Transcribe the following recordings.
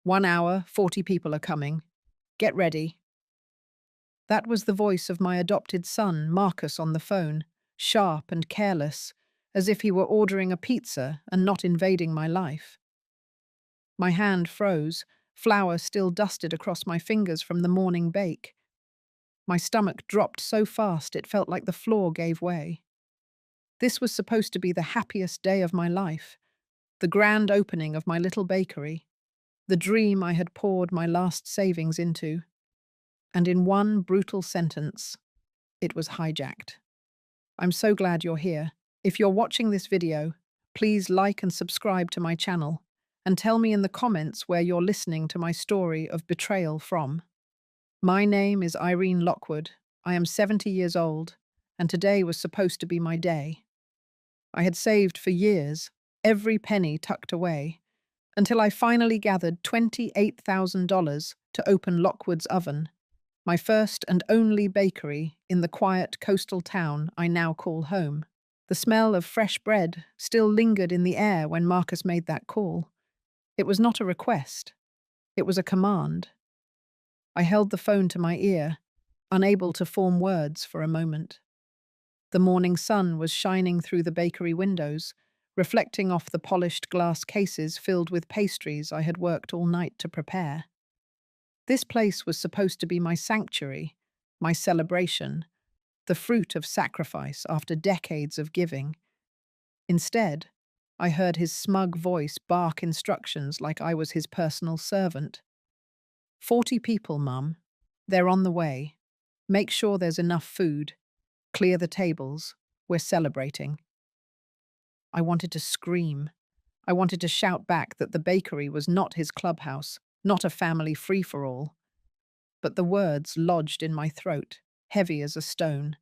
1 hour, 40 people are coming. Get ready. That was the voice of my adopted son, Marcus, on the phone, sharp and careless, as if he were ordering a pizza and not invading my life. My hand froze, flour still dusted across my fingers from the morning bake. My stomach dropped so fast it felt like the floor gave way. This was supposed to be the happiest day of my life, the grand opening of my little bakery, the dream I had poured my last savings into. And in one brutal sentence, it was hijacked. I'm so glad you're here. If you're watching this video, please like and subscribe to my channel, and tell me in the comments where you're listening to my story of betrayal from. My name is Irene Lockwood. I am 70 years old, and today was supposed to be my day. I had saved for years, every penny tucked away, until I finally gathered $28,000 to open Lockwood's Oven, my first and only bakery in the quiet coastal town I now call home. The smell of fresh bread still lingered in the air when Marcus made that call. It was not a request. It was a command. I held the phone to my ear, unable to form words for a moment. The morning sun was shining through the bakery windows, reflecting off the polished glass cases filled with pastries I had worked all night to prepare. This place was supposed to be my sanctuary, my celebration, the fruit of sacrifice after decades of giving. Instead, I heard his smug voice bark instructions like I was his personal servant. 40 people, Mum. They're on the way. Make sure there's enough food. Clear the tables. We're celebrating. I wanted to scream. I wanted to shout back that the bakery was not his clubhouse, not a family free-for-all. But the words lodged in my throat, heavy as a stone.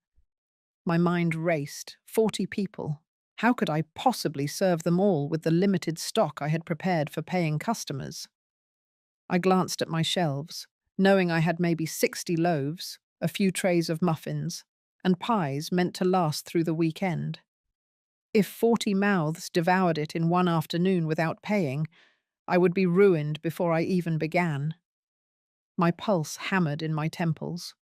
My mind raced. 40 people. How could I possibly serve them all with the limited stock I had prepared for paying customers? I glanced at my shelves, knowing I had maybe 60 loaves, a few trays of muffins, and pies meant to last through the weekend. If 40 mouths devoured it in one afternoon without paying, I would be ruined before I even began. My pulse hammered in my temples.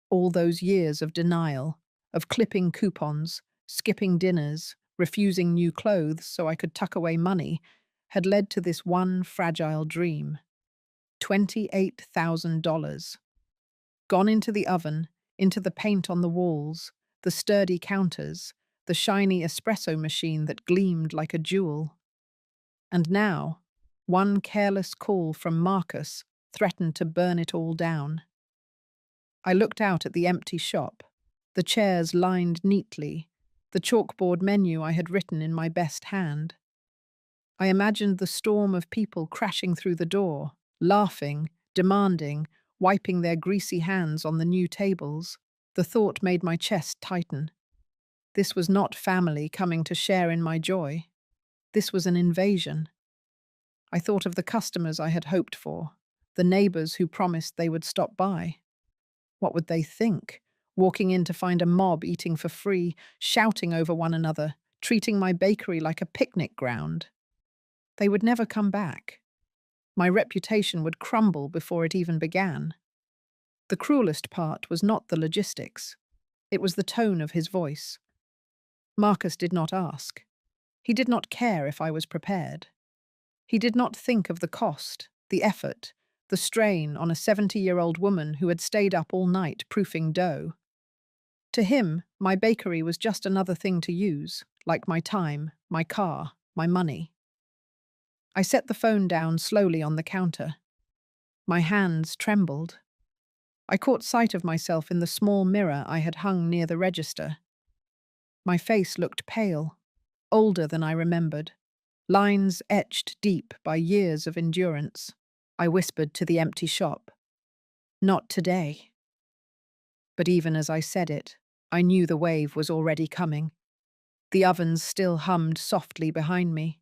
All those years of denial, of clipping coupons, skipping dinners, refusing new clothes so I could tuck away money, had led to this one fragile dream. $28,000. Gone into the oven, into the paint on the walls, the sturdy counters, the shiny espresso machine that gleamed like a jewel. And now, one careless call from Marcus threatened to burn it all down. I looked out at the empty shop, the chairs lined neatly, the chalkboard menu I had written in my best hand. I imagined the storm of people crashing through the door, laughing, demanding, wiping their greasy hands on the new tables. The thought made my chest tighten. This was not family coming to share in my joy. This was an invasion. I thought of the customers I had hoped for, the neighbors who promised they would stop by. What would they think, walking in to find a mob eating for free, shouting over one another, treating my bakery like a picnic ground? They would never come back. My reputation would crumble before it even began. The cruelest part was not the logistics. It was the tone of his voice. Marcus did not ask. He did not care if I was prepared. He did not think of the cost, the effort, the strain on a 70-year-old woman who had stayed up all night proofing dough. To him, my bakery was just another thing to use, like my time, my car, my money. I set the phone down slowly on the counter. My hands trembled. I caught sight of myself in the small mirror I had hung near the register. My face looked pale, older than I remembered, lines etched deep by years of endurance. I whispered to the empty shop, "Not today." But even as I said it, I knew the wave was already coming. The ovens still hummed softly behind me.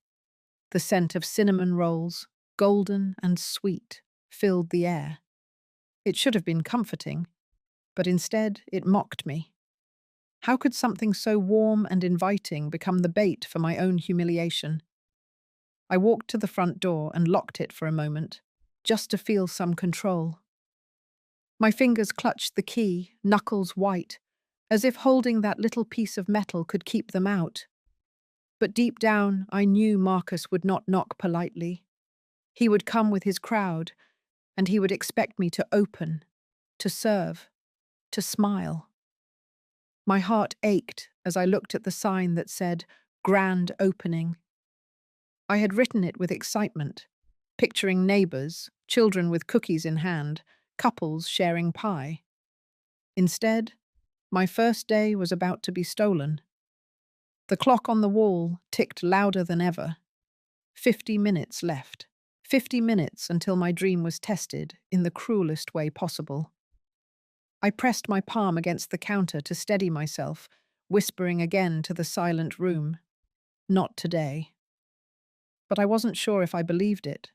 The scent of cinnamon rolls, golden and sweet, filled the air. It should have been comforting, but instead it mocked me. How could something so warm and inviting become the bait for my own humiliation? I walked to the front door and locked it for a moment, just to feel some control. My fingers clutched the key, knuckles white, as if holding that little piece of metal could keep them out. But deep down, I knew Marcus would not knock politely. He would come with his crowd, and he would expect me to open, to serve, to smile. My heart ached as I looked at the sign that said, "Grand Opening." I had written it with excitement, picturing neighbors, children with cookies in hand, couples sharing pie. Instead, my first day was about to be stolen. The clock on the wall ticked louder than ever. 50 minutes left. 50 minutes until my dream was tested in the cruelest way possible. I pressed my palm against the counter to steady myself, whispering again to the silent room, "Not today." But I wasn't sure if I believed it.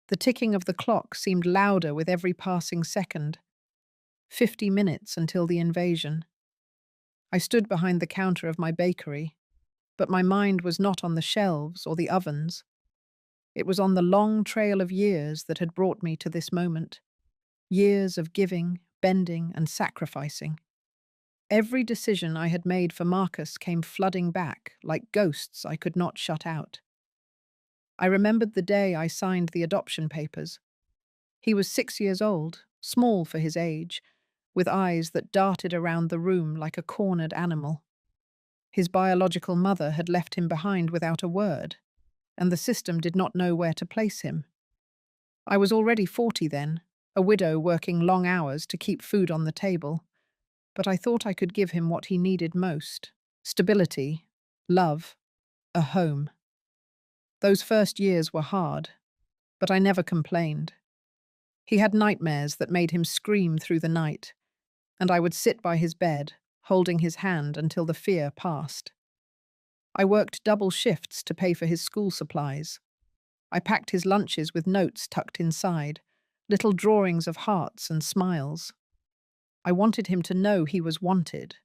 The ticking of the clock seemed louder with every passing second. 50 minutes until the invasion. I stood behind the counter of my bakery, but my mind was not on the shelves or the ovens. It was on the long trail of years that had brought me to this moment. Years of giving, bending, and sacrificing. Every decision I had made for Marcus came flooding back, like ghosts I could not shut out. I remembered the day I signed the adoption papers. He was 6 years old, small for his age, with eyes that darted around the room like a cornered animal. His biological mother had left him behind without a word, and the system did not know where to place him. I was already 40 then, a widow working long hours to keep food on the table, but I thought I could give him what he needed most: stability, love, a home. Those first years were hard, but I never complained. He had nightmares that made him scream through the night, and I would sit by his bed, holding his hand until the fear passed. I worked double shifts to pay for his school supplies. I packed his lunches with notes tucked inside, little drawings of hearts and smiles. I wanted him to know he was wanted.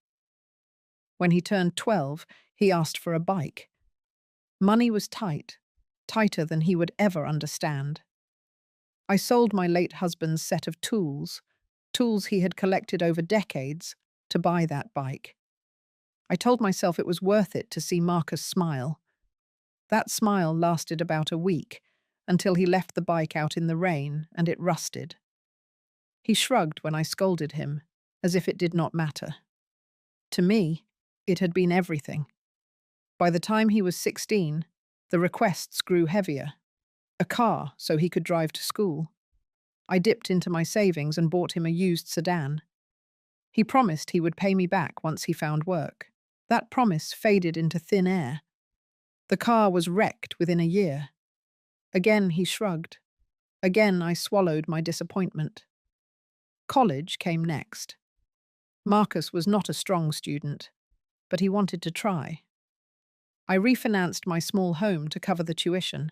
When he turned 12, he asked for a bike. Money was tight, tighter than he would ever understand. I sold my late husband's set of tools, tools he had collected over decades, to buy that bike. I told myself it was worth it to see Marcus smile. That smile lasted about a week, until he left the bike out in the rain and it rusted. He shrugged when I scolded him, as if it did not matter. To me, it had been everything. By the time he was 16, the requests grew heavier. A car so he could drive to school. I dipped into my savings and bought him a used sedan. He promised he would pay me back once he found work. That promise faded into thin air. The car was wrecked within a year. Again he shrugged. Again I swallowed my disappointment. College came next. Marcus was not a strong student, but he wanted to try. I refinanced my small home to cover the tuition.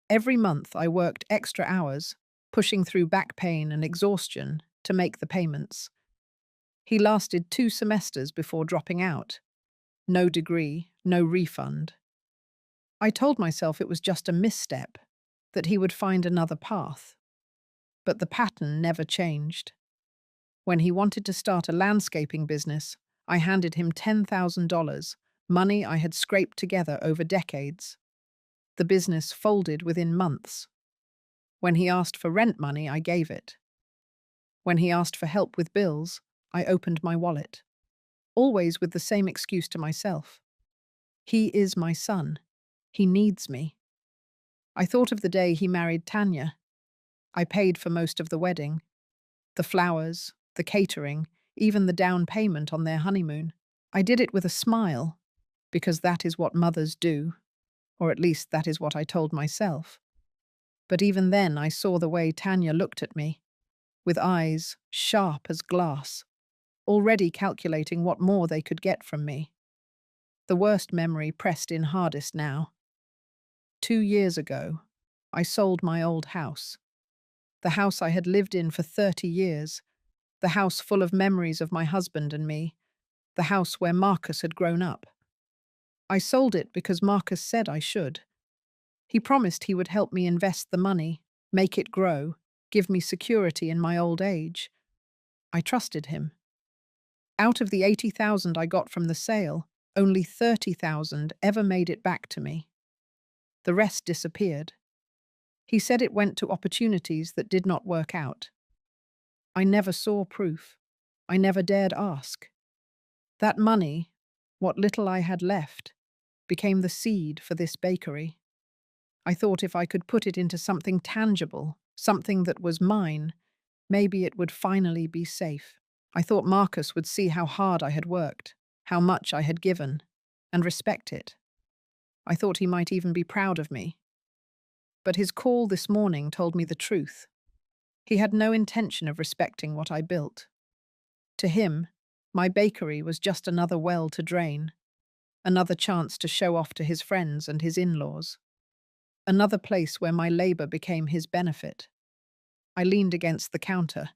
Every month I worked extra hours, pushing through back pain and exhaustion to make the payments. He lasted 2 semesters before dropping out. No degree, no refund. I told myself it was just a misstep, that he would find another path. But the pattern never changed. When he wanted to start a landscaping business, I handed him $10,000, money I had scraped together over decades. The business folded within months. When he asked for rent money, I gave it. When he asked for help with bills, I opened my wallet. Always with the same excuse to myself. He is my son. He needs me. I thought of the day he married Tanya. I paid for most of the wedding. The flowers, the catering, even the down payment on their honeymoon. I did it with a smile, because that is what mothers do, or at least that is what I told myself. But even then I saw the way Tanya looked at me, with eyes sharp as glass, already calculating what more they could get from me. The worst memory pressed in hardest now. 2 years ago, I sold my old house. The house I had lived in for 30 years, the house full of memories of my husband and me, the house where Marcus had grown up. I sold it because Marcus said I should. He promised he would help me invest the money, make it grow, give me security in my old age. I trusted him. Out of the 80,000 I got from the sale, only 30,000 ever made it back to me. The rest disappeared. He said it went to opportunities that did not work out. I never saw proof. I never dared ask. That money, what little I had left, became the seed for this bakery. I thought if I could put it into something tangible, something that was mine, maybe it would finally be safe. I thought Marcus would see how hard I had worked, how much I had given, and respect it. I thought he might even be proud of me. But his call this morning told me the truth. He had no intention of respecting what I built. To him, my bakery was just another well to drain, another chance to show off to his friends and his in-laws, another place where my labor became his benefit. I leaned against the counter,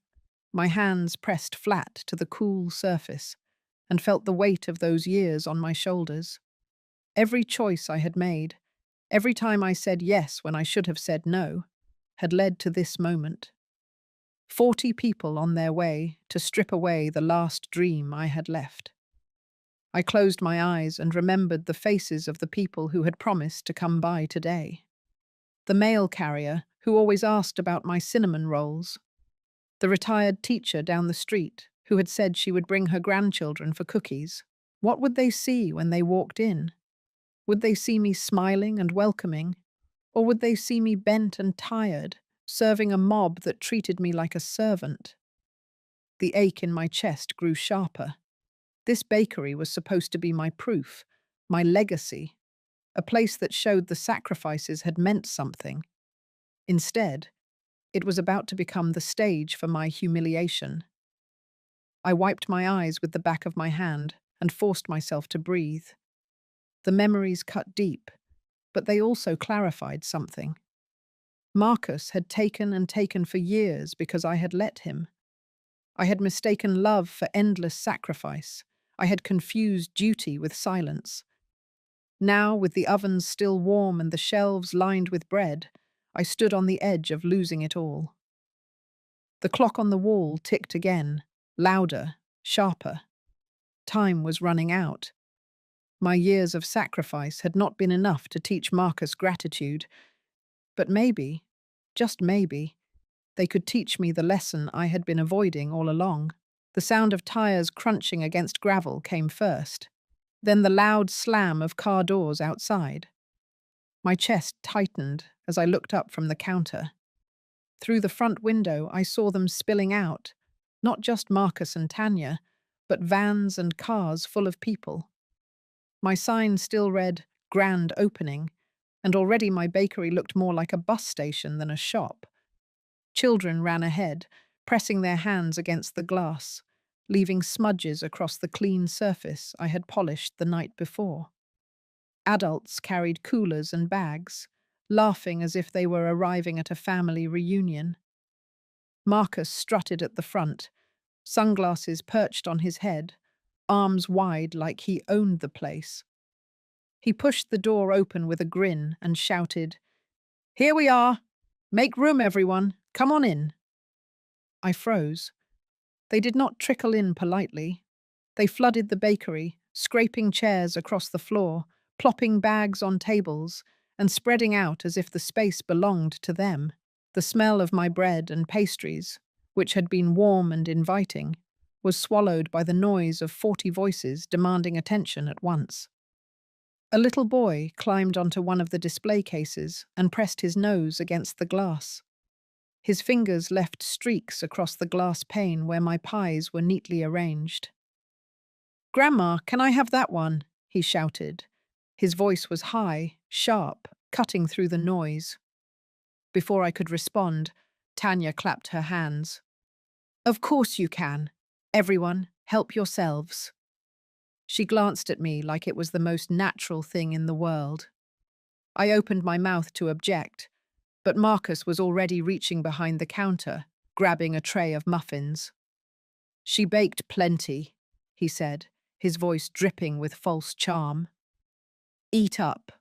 my hands pressed flat to the cool surface, and felt the weight of those years on my shoulders. Every choice I had made, every time I said yes when I should have said no, had led to this moment. 40 people on their way to strip away the last dream I had left. I closed my eyes and remembered the faces of the people who had promised to come by today. The mail carrier who always asked about my cinnamon rolls. The retired teacher down the street who had said she would bring her grandchildren for cookies. What would they see when they walked in? Would they see me smiling and welcoming? Or would they see me bent and tired, serving a mob that treated me like a servant? The ache in my chest grew sharper. This bakery was supposed to be my proof, my legacy, a place that showed the sacrifices had meant something. Instead, it was about to become the stage for my humiliation. I wiped my eyes with the back of my hand and forced myself to breathe. The memories cut deep, but they also clarified something. Marcus had taken and taken for years because I had let him. I had mistaken love for endless sacrifice. I had confused duty with silence. Now, with the ovens still warm and the shelves lined with bread, I stood on the edge of losing it all. The clock on the wall ticked again, louder, sharper. Time was running out. My years of sacrifice had not been enough to teach Marcus gratitude, but maybe, just maybe, they could teach me the lesson I had been avoiding all along. The sound of tires crunching against gravel came first, then the loud slam of car doors outside. My chest tightened as I looked up from the counter. Through the front window, I saw them spilling out, not just Marcus and Tanya, but vans and cars full of people. My sign still read, "Grand Opening," and already my bakery looked more like a bus station than a shop. Children ran ahead, pressing their hands against the glass, leaving smudges across the clean surface I had polished the night before. Adults carried coolers and bags, laughing as if they were arriving at a family reunion. Marcus strutted at the front, sunglasses perched on his head, arms wide like he owned the place. He pushed the door open with a grin and shouted, "Here we are! Make room, everyone! Come on in!" I froze. They did not trickle in politely. They flooded the bakery, scraping chairs across the floor, plopping bags on tables, and spreading out as if the space belonged to them. The smell of my bread and pastries, which had been warm and inviting, was swallowed by the noise of 40 voices demanding attention at once. A little boy climbed onto one of the display cases and pressed his nose against the glass. His fingers left streaks across the glass pane where my pies were neatly arranged. "Grandma, can I have that one?" he shouted. His voice was high, sharp, cutting through the noise. Before I could respond, Tanya clapped her hands. "Of course you can. Everyone, help yourselves." She glanced at me like it was the most natural thing in the world. I opened my mouth to object, but Marcus was already reaching behind the counter, grabbing a tray of muffins. "She baked plenty," he said, his voice dripping with false charm. "Eat up."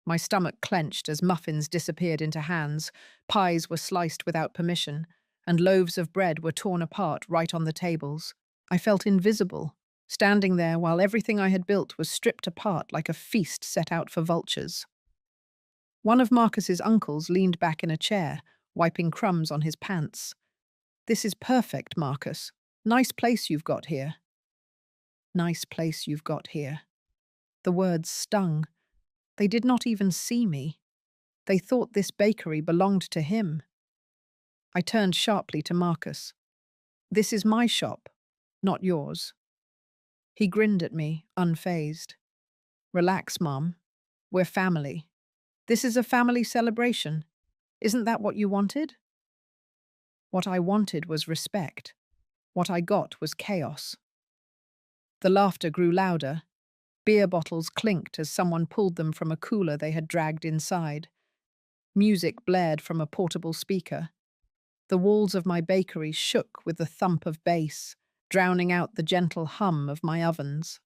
My stomach clenched as muffins disappeared into hands, pies were sliced without permission, and loaves of bread were torn apart right on the tables. I felt invisible, standing there while everything I had built was stripped apart like a feast set out for vultures. One of Marcus's uncles leaned back in a chair, wiping crumbs on his pants. "This is perfect, Marcus. Nice place you've got here." Nice place you've got here. The words stung. They did not even see me. They thought this bakery belonged to him. I turned sharply to Marcus. "This is my shop, not yours." He grinned at me, unfazed. "Relax, Mom. We're family. This is a family celebration. Isn't that what you wanted?" What I wanted was respect. What I got was chaos. The laughter grew louder. Beer bottles clinked as someone pulled them from a cooler they had dragged inside. Music blared from a portable speaker. The walls of my bakery shook with the thump of bass, drowning out the gentle hum of my ovens.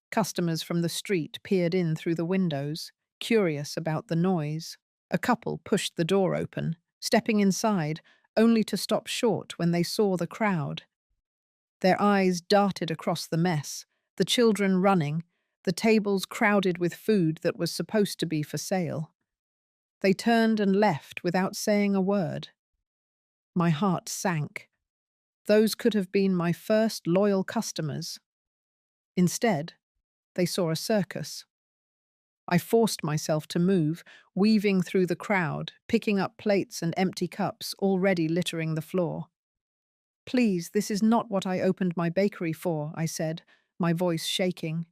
Customers from the street peered in through the windows, curious about the noise. A couple pushed the door open, stepping inside, only to stop short when they saw the crowd. Their eyes darted across the mess, the children running, the tables crowded with food that was supposed to be for sale. They turned and left without saying a word. My heart sank. Those could have been my first loyal customers. Instead, they saw a circus. I forced myself to move, weaving through the crowd, picking up plates and empty cups already littering the floor. "Please, this is not what I opened my bakery for," I said, my voice shaking.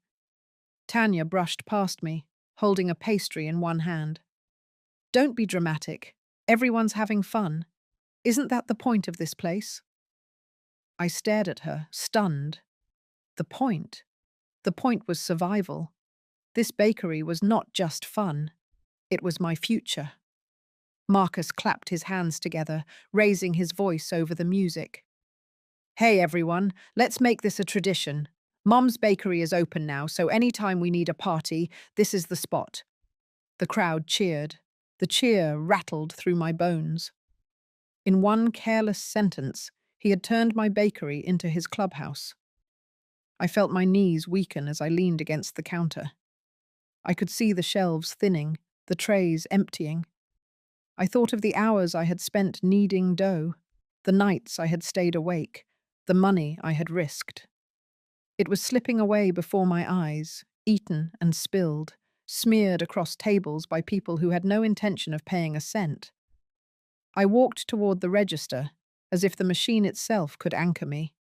Tanya brushed past me, holding a pastry in one hand. "Don't be dramatic. Everyone's having fun. Isn't that the point of this place?" I stared at her, stunned. The point? The point was survival. This bakery was not just fun. It was my future. Marcus clapped his hands together, raising his voice over the music. "Hey everyone, let's make this a tradition. Mom's Bakery is open now, so anytime we need a party, this is the spot." The crowd cheered. The cheer rattled through my bones. In one careless sentence, he had turned my bakery into his clubhouse. I felt my knees weaken as I leaned against the counter. I could see the shelves thinning, the trays emptying. I thought of the hours I had spent kneading dough, the nights I had stayed awake, the money I had risked. It was slipping away before my eyes, eaten and spilled, smeared across tables by people who had no intention of paying a cent. I walked toward the register, as if the machine itself could anchor me.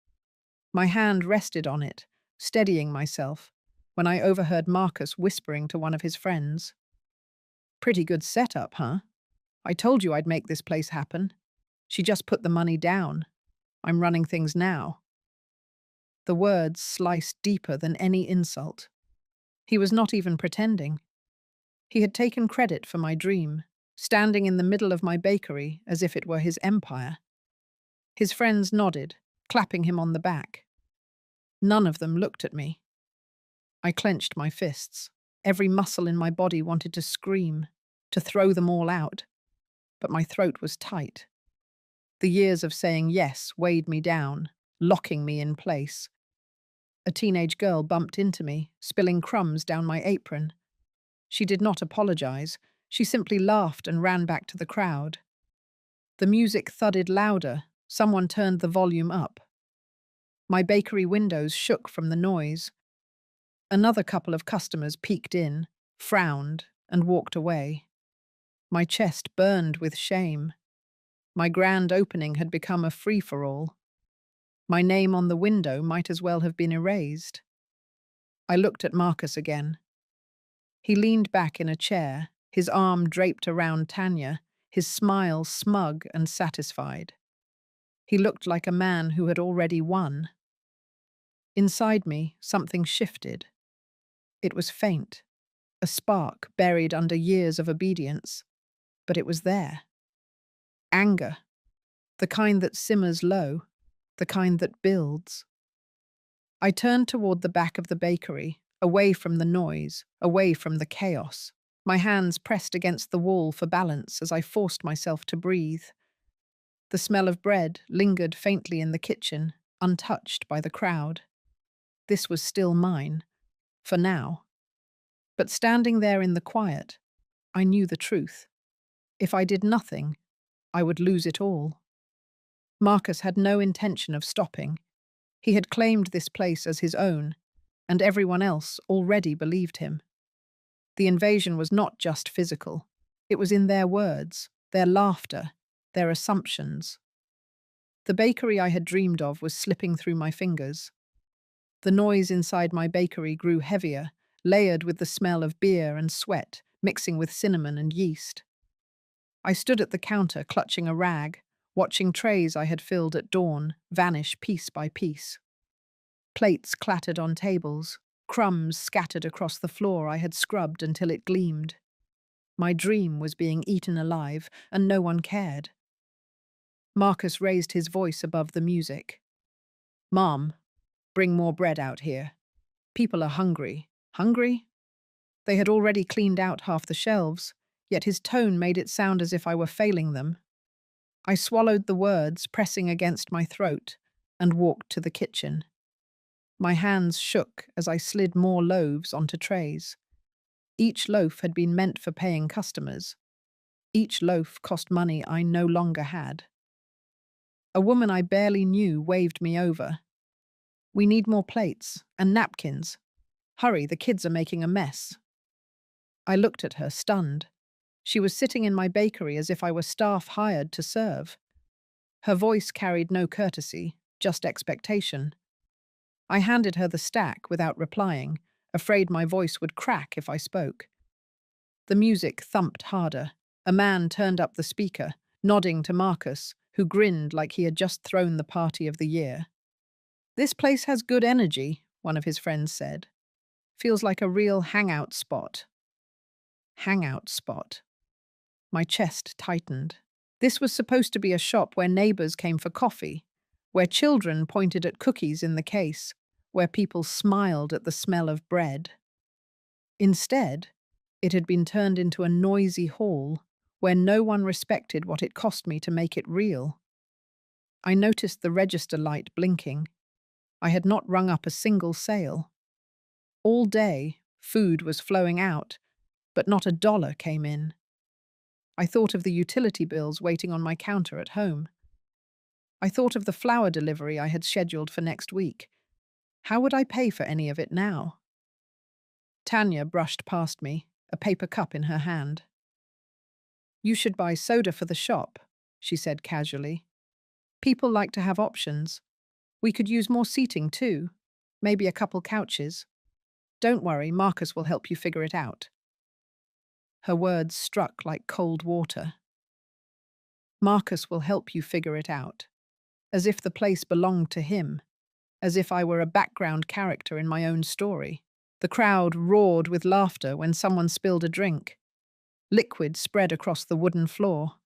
My hand rested on it, steadying myself, when I overheard Marcus whispering to one of his friends. "Pretty good setup, huh? I told you I'd make this place happen. She just put the money down. I'm running things now." The words sliced deeper than any insult. He was not even pretending. He had taken credit for my dream, standing in the middle of my bakery as if it were his empire. His friends nodded, clapping him on the back. None of them looked at me. I clenched my fists. Every muscle in my body wanted to scream, to throw them all out. But my throat was tight. The years of saying yes weighed me down, locking me in place. A teenage girl bumped into me, spilling crumbs down my apron. She did not apologize. She simply laughed and ran back to the crowd. The music thudded louder. Someone turned the volume up. My bakery windows shook from the noise. Another couple of customers peeked in, frowned, and walked away. My chest burned with shame. My grand opening had become a free-for-all. My name on the window might as well have been erased. I looked at Marcus again. He leaned back in a chair, his arm draped around Tanya, his smile smug and satisfied. He looked like a man who had already won. Inside me, something shifted. It was faint, a spark buried under years of obedience, but it was there. Anger, the kind that simmers low, the kind that builds. I turned toward the back of the bakery, away from the noise, away from the chaos. My hands pressed against the wall for balance as I forced myself to breathe. The smell of bread lingered faintly in the kitchen, untouched by the crowd. This was still mine, for now. But standing there in the quiet, I knew the truth. If I did nothing, I would lose it all. Marcus had no intention of stopping. He had claimed this place as his own, and everyone else already believed him. The invasion was not just physical. It was in their words, their laughter, their assumptions. The bakery I had dreamed of was slipping through my fingers. The noise inside my bakery grew heavier, layered with the smell of beer and sweat, mixing with cinnamon and yeast. I stood at the counter, clutching a rag, watching trays I had filled at dawn vanish piece by piece. Plates clattered on tables, crumbs scattered across the floor I had scrubbed until it gleamed. My dream was being eaten alive, and no one cared. Marcus raised his voice above the music. "Mom, bring more bread out here. People are hungry." Hungry? They had already cleaned out half the shelves, yet his tone made it sound as if I were failing them. I swallowed the words, pressing against my throat, and walked to the kitchen. My hands shook as I slid more loaves onto trays. Each loaf had been meant for paying customers. Each loaf cost money I no longer had. A woman I barely knew waved me over. "We need more plates and napkins. Hurry, the kids are making a mess." I looked at her, stunned. She was sitting in my bakery as if I were staff hired to serve. Her voice carried no courtesy, just expectation. I handed her the stack without replying, afraid my voice would crack if I spoke. The music thumped harder. A man turned up the speaker, nodding to Marcus, who grinned like he had just thrown the party of the year. "This place has good energy," one of his friends said. "Feels like a real hangout spot." Hangout spot. My chest tightened. This was supposed to be a shop where neighbors came for coffee, where children pointed at cookies in the case, where people smiled at the smell of bread. Instead, it had been turned into a noisy hall where no one respected what it cost me to make it real. I noticed the register light blinking. I had not rung up a single sale. All day, food was flowing out, but not a dollar came in. I thought of the utility bills waiting on my counter at home. I thought of the flour delivery I had scheduled for next week. How would I pay for any of it now? Tanya brushed past me, a paper cup in her hand. "You should buy soda for the shop," she said casually. "People like to have options. We could use more seating too. Maybe a couple couches. Don't worry, Marcus will help you figure it out." Her words struck like cold water. Marcus will help you figure it out. As if the place belonged to him. As if I were a background character in my own story. The crowd roared with laughter when someone spilled a drink. Liquid spread across the wooden floor.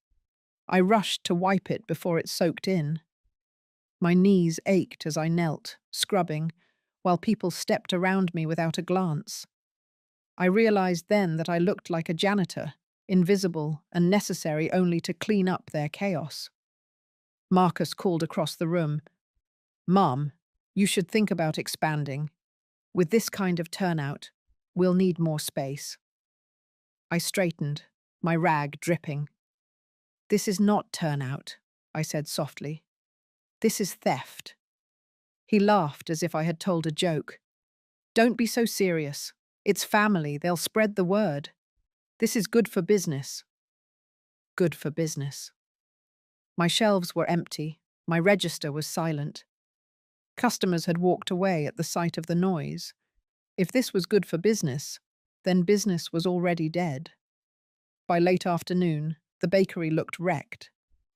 I rushed to wipe it before it soaked in. My knees ached as I knelt, scrubbing, while people stepped around me without a glance. I realized then that I looked like a janitor, invisible and necessary only to clean up their chaos. Marcus called across the room. "Mom, you should think about expanding. With this kind of turnout, we'll need more space." I straightened, my rag dripping. "This is not turnout," I said softly. "This is theft." He laughed as if I had told a joke. "Don't be so serious. It's family, they'll spread the word. This is good for business." Good for business. My shelves were empty, my register was silent. Customers had walked away at the sight of the noise. If this was good for business, then business was already dead. By late afternoon, the bakery looked wrecked.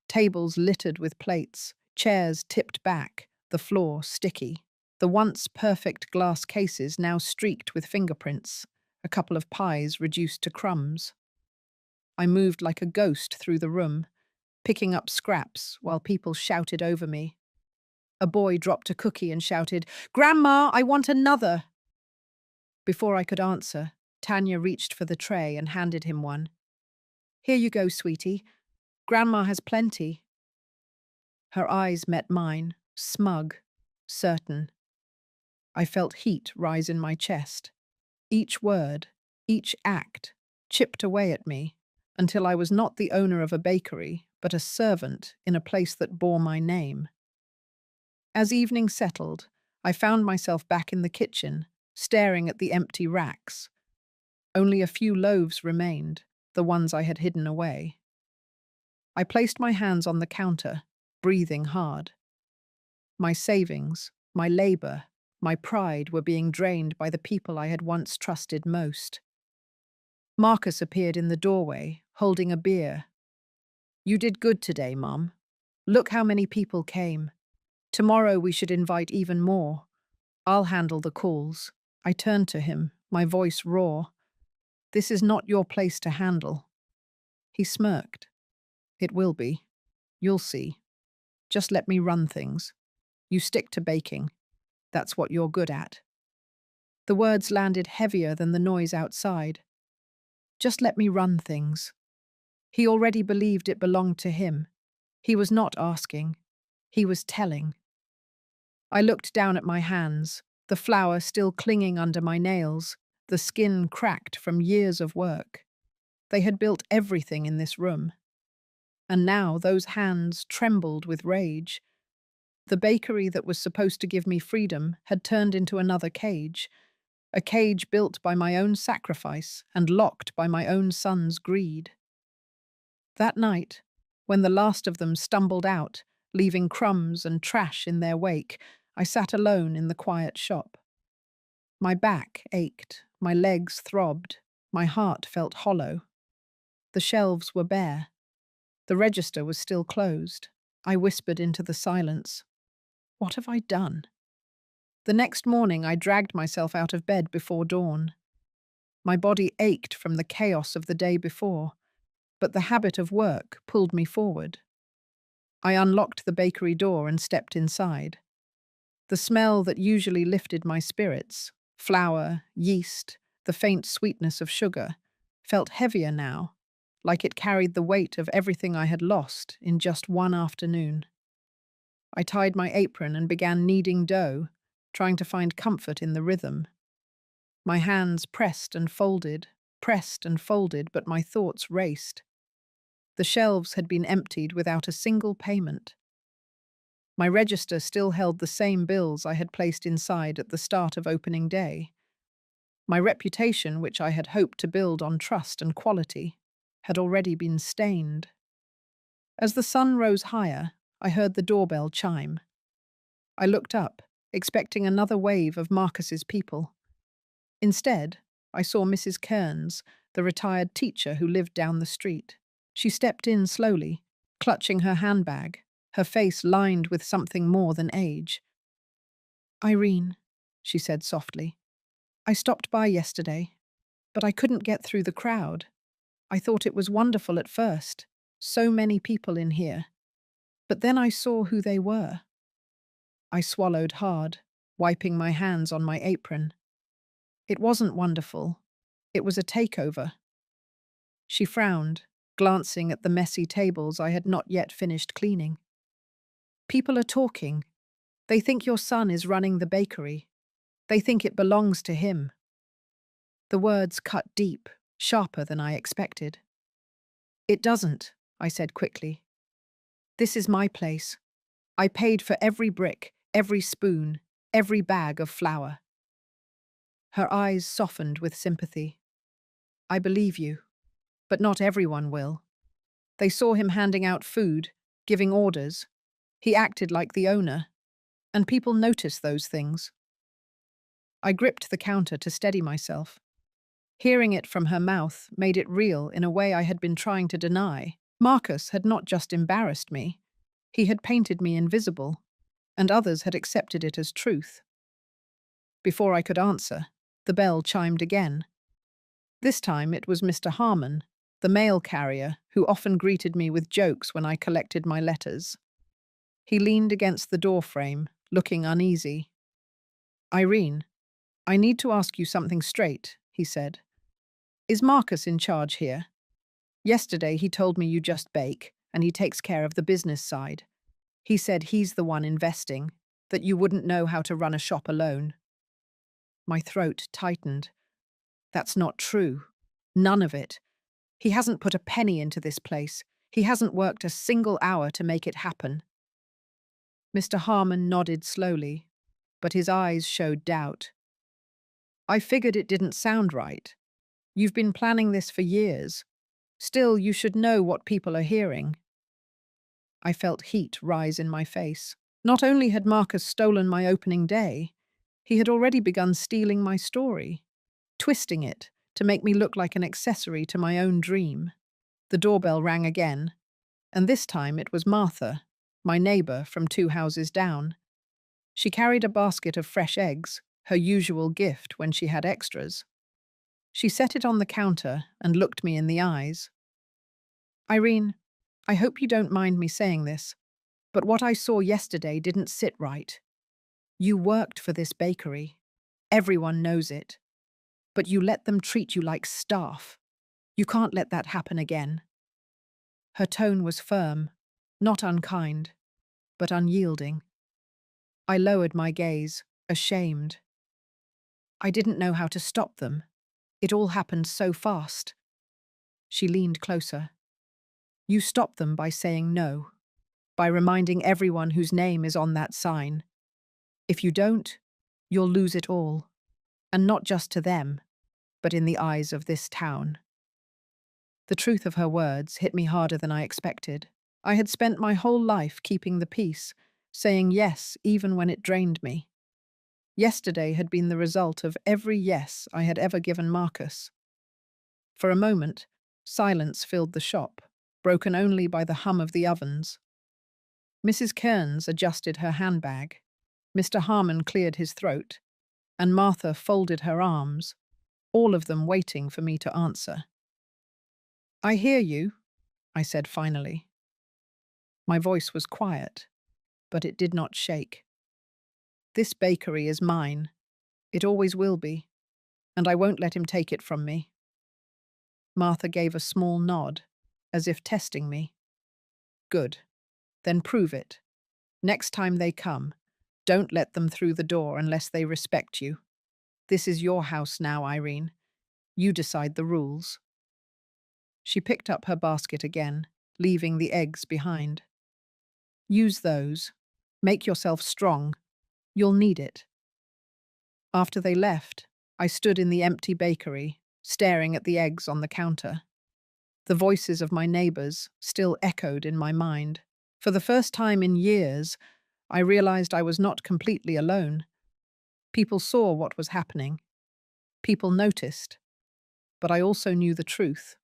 Tables littered with plates, chairs tipped back, the floor sticky. The once perfect glass cases now streaked with fingerprints, a couple of pies reduced to crumbs. I moved like a ghost through the room, picking up scraps while people shouted over me. A boy dropped a cookie and shouted, "Grandma, I want another!" Before I could answer, Tanya reached for the tray and handed him one. Here you go, sweetie. Grandma has plenty. Her eyes met mine, smug, certain. I felt heat rise in my chest. Each word, each act, chipped away at me until I was not the owner of a bakery, but a servant in a place that bore my name. As evening settled, I found myself back in the kitchen, staring at the empty racks. Only a few loaves remained, the ones I had hidden away. I placed my hands on the counter, breathing hard. My savings, my labor, my pride were being drained by the people I had once trusted most. Marcus appeared in the doorway, holding a beer. You did good today, Mum. Look how many people came. Tomorrow we should invite even more. I'll handle the calls. I turned to him, my voice raw. This is not your place to handle. He smirked. It will be. You'll see. Just let me run things. You stick to baking. That's what you're good at. The words landed heavier than the noise outside. Just let me run things. He already believed it belonged to him. He was not asking. He was telling. I looked down at my hands, the flour still clinging under my nails, the skin cracked from years of work. They had built everything in this room. And now those hands trembled with rage. The bakery that was supposed to give me freedom had turned into another cage, a cage built by my own sacrifice and locked by my own son's greed. That night, when the last of them stumbled out, leaving crumbs and trash in their wake, I sat alone in the quiet shop. My back ached, my legs throbbed, my heart felt hollow. The shelves were bare. The register was still closed. I whispered into the silence. What have I done? The next morning I dragged myself out of bed before dawn. My body ached from the chaos of the day before, but the habit of work pulled me forward. I unlocked the bakery door and stepped inside. The smell that usually lifted my spirits, flour, yeast, the faint sweetness of sugar, felt heavier now, like it carried the weight of everything I had lost in just one afternoon. I tied my apron and began kneading dough, trying to find comfort in the rhythm. My hands pressed and folded, but my thoughts raced. The shelves had been emptied without a single payment. My register still held the same bills I had placed inside at the start of opening day. My reputation, which I had hoped to build on trust and quality, had already been stained. As the sun rose higher, I heard the doorbell chime. I looked up, expecting another wave of Marcus's people. Instead, I saw Mrs. Kearns, the retired teacher who lived down the street. She stepped in slowly, clutching her handbag, her face lined with something more than age. Irene, she said softly, I stopped by yesterday, but I couldn't get through the crowd. I thought it was wonderful at first, so many people in here. But then I saw who they were. I swallowed hard, wiping my hands on my apron. It wasn't wonderful. It was a takeover. She frowned, glancing at the messy tables I had not yet finished cleaning. People are talking. They think your son is running the bakery. They think it belongs to him. The words cut deep, sharper than I expected. It doesn't, I said quickly. This is my place. I paid for every brick, every spoon, every bag of flour. Her eyes softened with sympathy. I believe you, but not everyone will. They saw him handing out food, giving orders. He acted like the owner, and people notice those things. I gripped the counter to steady myself. Hearing it from her mouth made it real in a way I had been trying to deny. Marcus had not just embarrassed me, he had painted me invisible, and others had accepted it as truth. Before I could answer, the bell chimed again. This time it was Mr. Harmon, the mail carrier who often greeted me with jokes when I collected my letters. He leaned against the doorframe, looking uneasy. Irene, I need to ask you something straight, he said. Is Marcus in charge here? Yesterday he told me you just bake, and he takes care of the business side. He said he's the one investing, that you wouldn't know how to run a shop alone. My throat tightened. That's not true. None of it. He hasn't put a penny into this place. He hasn't worked a single hour to make it happen. Mr. Harmon nodded slowly, but his eyes showed doubt. I figured it didn't sound right. You've been planning this for years. Still, you should know what people are hearing. I felt heat rise in my face. Not only had Marcus stolen my opening day, he had already begun stealing my story, twisting it to make me look like an accessory to my own dream. The doorbell rang again, and this time it was Martha, my neighbor from 2 houses down. She carried a basket of fresh eggs, her usual gift when she had extras. She set it on the counter and looked me in the eyes. Irene, I hope you don't mind me saying this, but what I saw yesterday didn't sit right. You worked for this bakery. Everyone knows it. But you let them treat you like staff. You can't let that happen again. Her tone was firm, not unkind, but unyielding. I lowered my gaze, ashamed. I didn't know how to stop them. It all happened so fast. She leaned closer. You stopped them by saying no, by reminding everyone whose name is on that sign. If you don't, you'll lose it all. And not just to them, but in the eyes of this town. The truth of her words hit me harder than I expected. I had spent my whole life keeping the peace, saying yes even when it drained me. Yesterday had been the result of every yes I had ever given Marcus. For a moment, silence filled the shop, broken only by the hum of the ovens. Mrs. Kearns adjusted her handbag. Mr. Harmon cleared his throat, and Martha folded her arms, all of them waiting for me to answer. I hear you, I said finally. My voice was quiet, but it did not shake. This bakery is mine. It always will be, and I won't let him take it from me. Martha gave a small nod, as if testing me. Good. Then prove it. Next time they come, don't let them through the door unless they respect you. This is your house now, Irene. You decide the rules. She picked up her basket again, leaving the eggs behind. Use those. Make yourself strong. You'll need it. After they left, I stood in the empty bakery, staring at the eggs on the counter. The voices of my neighbors still echoed in my mind. For the first time in years, I realized I was not completely alone. People saw what was happening. People noticed. But I also knew the truth.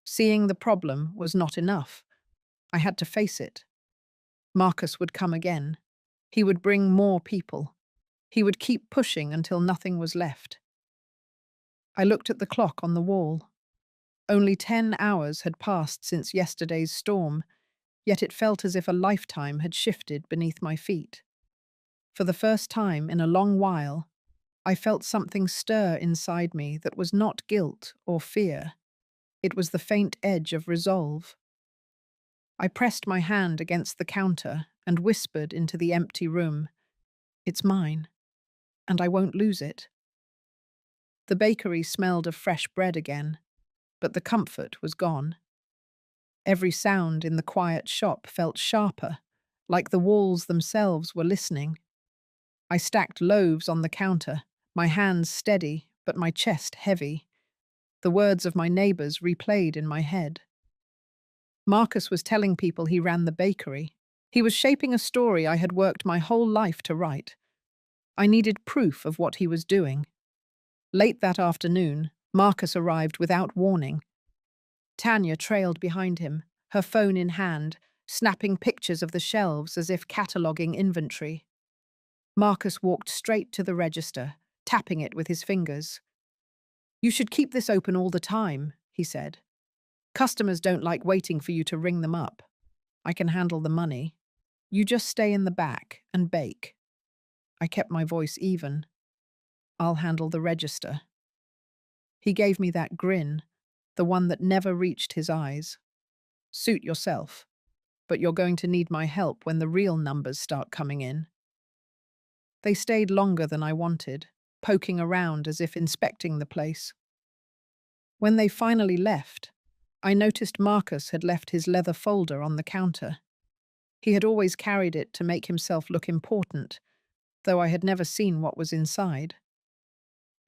Seeing the problem was not enough. I had to face it. Marcus would come again. He would bring more people. He would keep pushing until nothing was left. I looked at the clock on the wall. Only 10 hours had passed since yesterday's storm, yet it felt as if a lifetime had shifted beneath my feet. For the first time in a long while, I felt something stir inside me that was not guilt or fear. It was the faint edge of resolve. I pressed my hand against the counter and whispered into the empty room, "It's mine, and I won't lose it." The bakery smelled of fresh bread again, but the comfort was gone. Every sound in the quiet shop felt sharper, like the walls themselves were listening. I stacked loaves on the counter, my hands steady, but my chest heavy. The words of my neighbors replayed in my head. Marcus was telling people he ran the bakery. He was shaping a story I had worked my whole life to write. I needed proof of what he was doing. Late that afternoon, Marcus arrived without warning. Tanya trailed behind him, her phone in hand, snapping pictures of the shelves as if cataloguing inventory. Marcus walked straight to the register, tapping it with his fingers. "You should keep this open all the time," he said. "Customers don't like waiting for you to ring them up. I can handle the money. You just stay in the back and bake." I kept my voice even. "I'll handle the register." He gave me that grin, the one that never reached his eyes. Suit yourself, but you're going to need my help when the real numbers start coming in. They stayed longer than I wanted, poking around as if inspecting the place. When they finally left, I noticed Marcus had left his leather folder on the counter. He had always carried it to make himself look important, though I had never seen what was inside.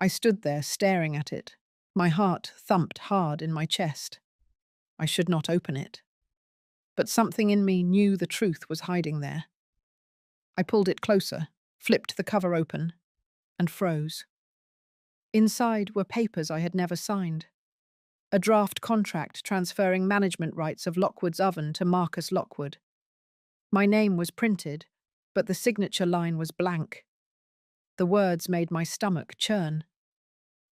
I stood there staring at it. My heart thumped hard in my chest. I should not open it. But something in me knew the truth was hiding there. I pulled it closer, flipped the cover open, and froze. Inside were papers I had never signed. A draft contract transferring management rights of Lockwood's Oven to Marcus Lockwood. My name was printed, but the signature line was blank. The words made my stomach churn.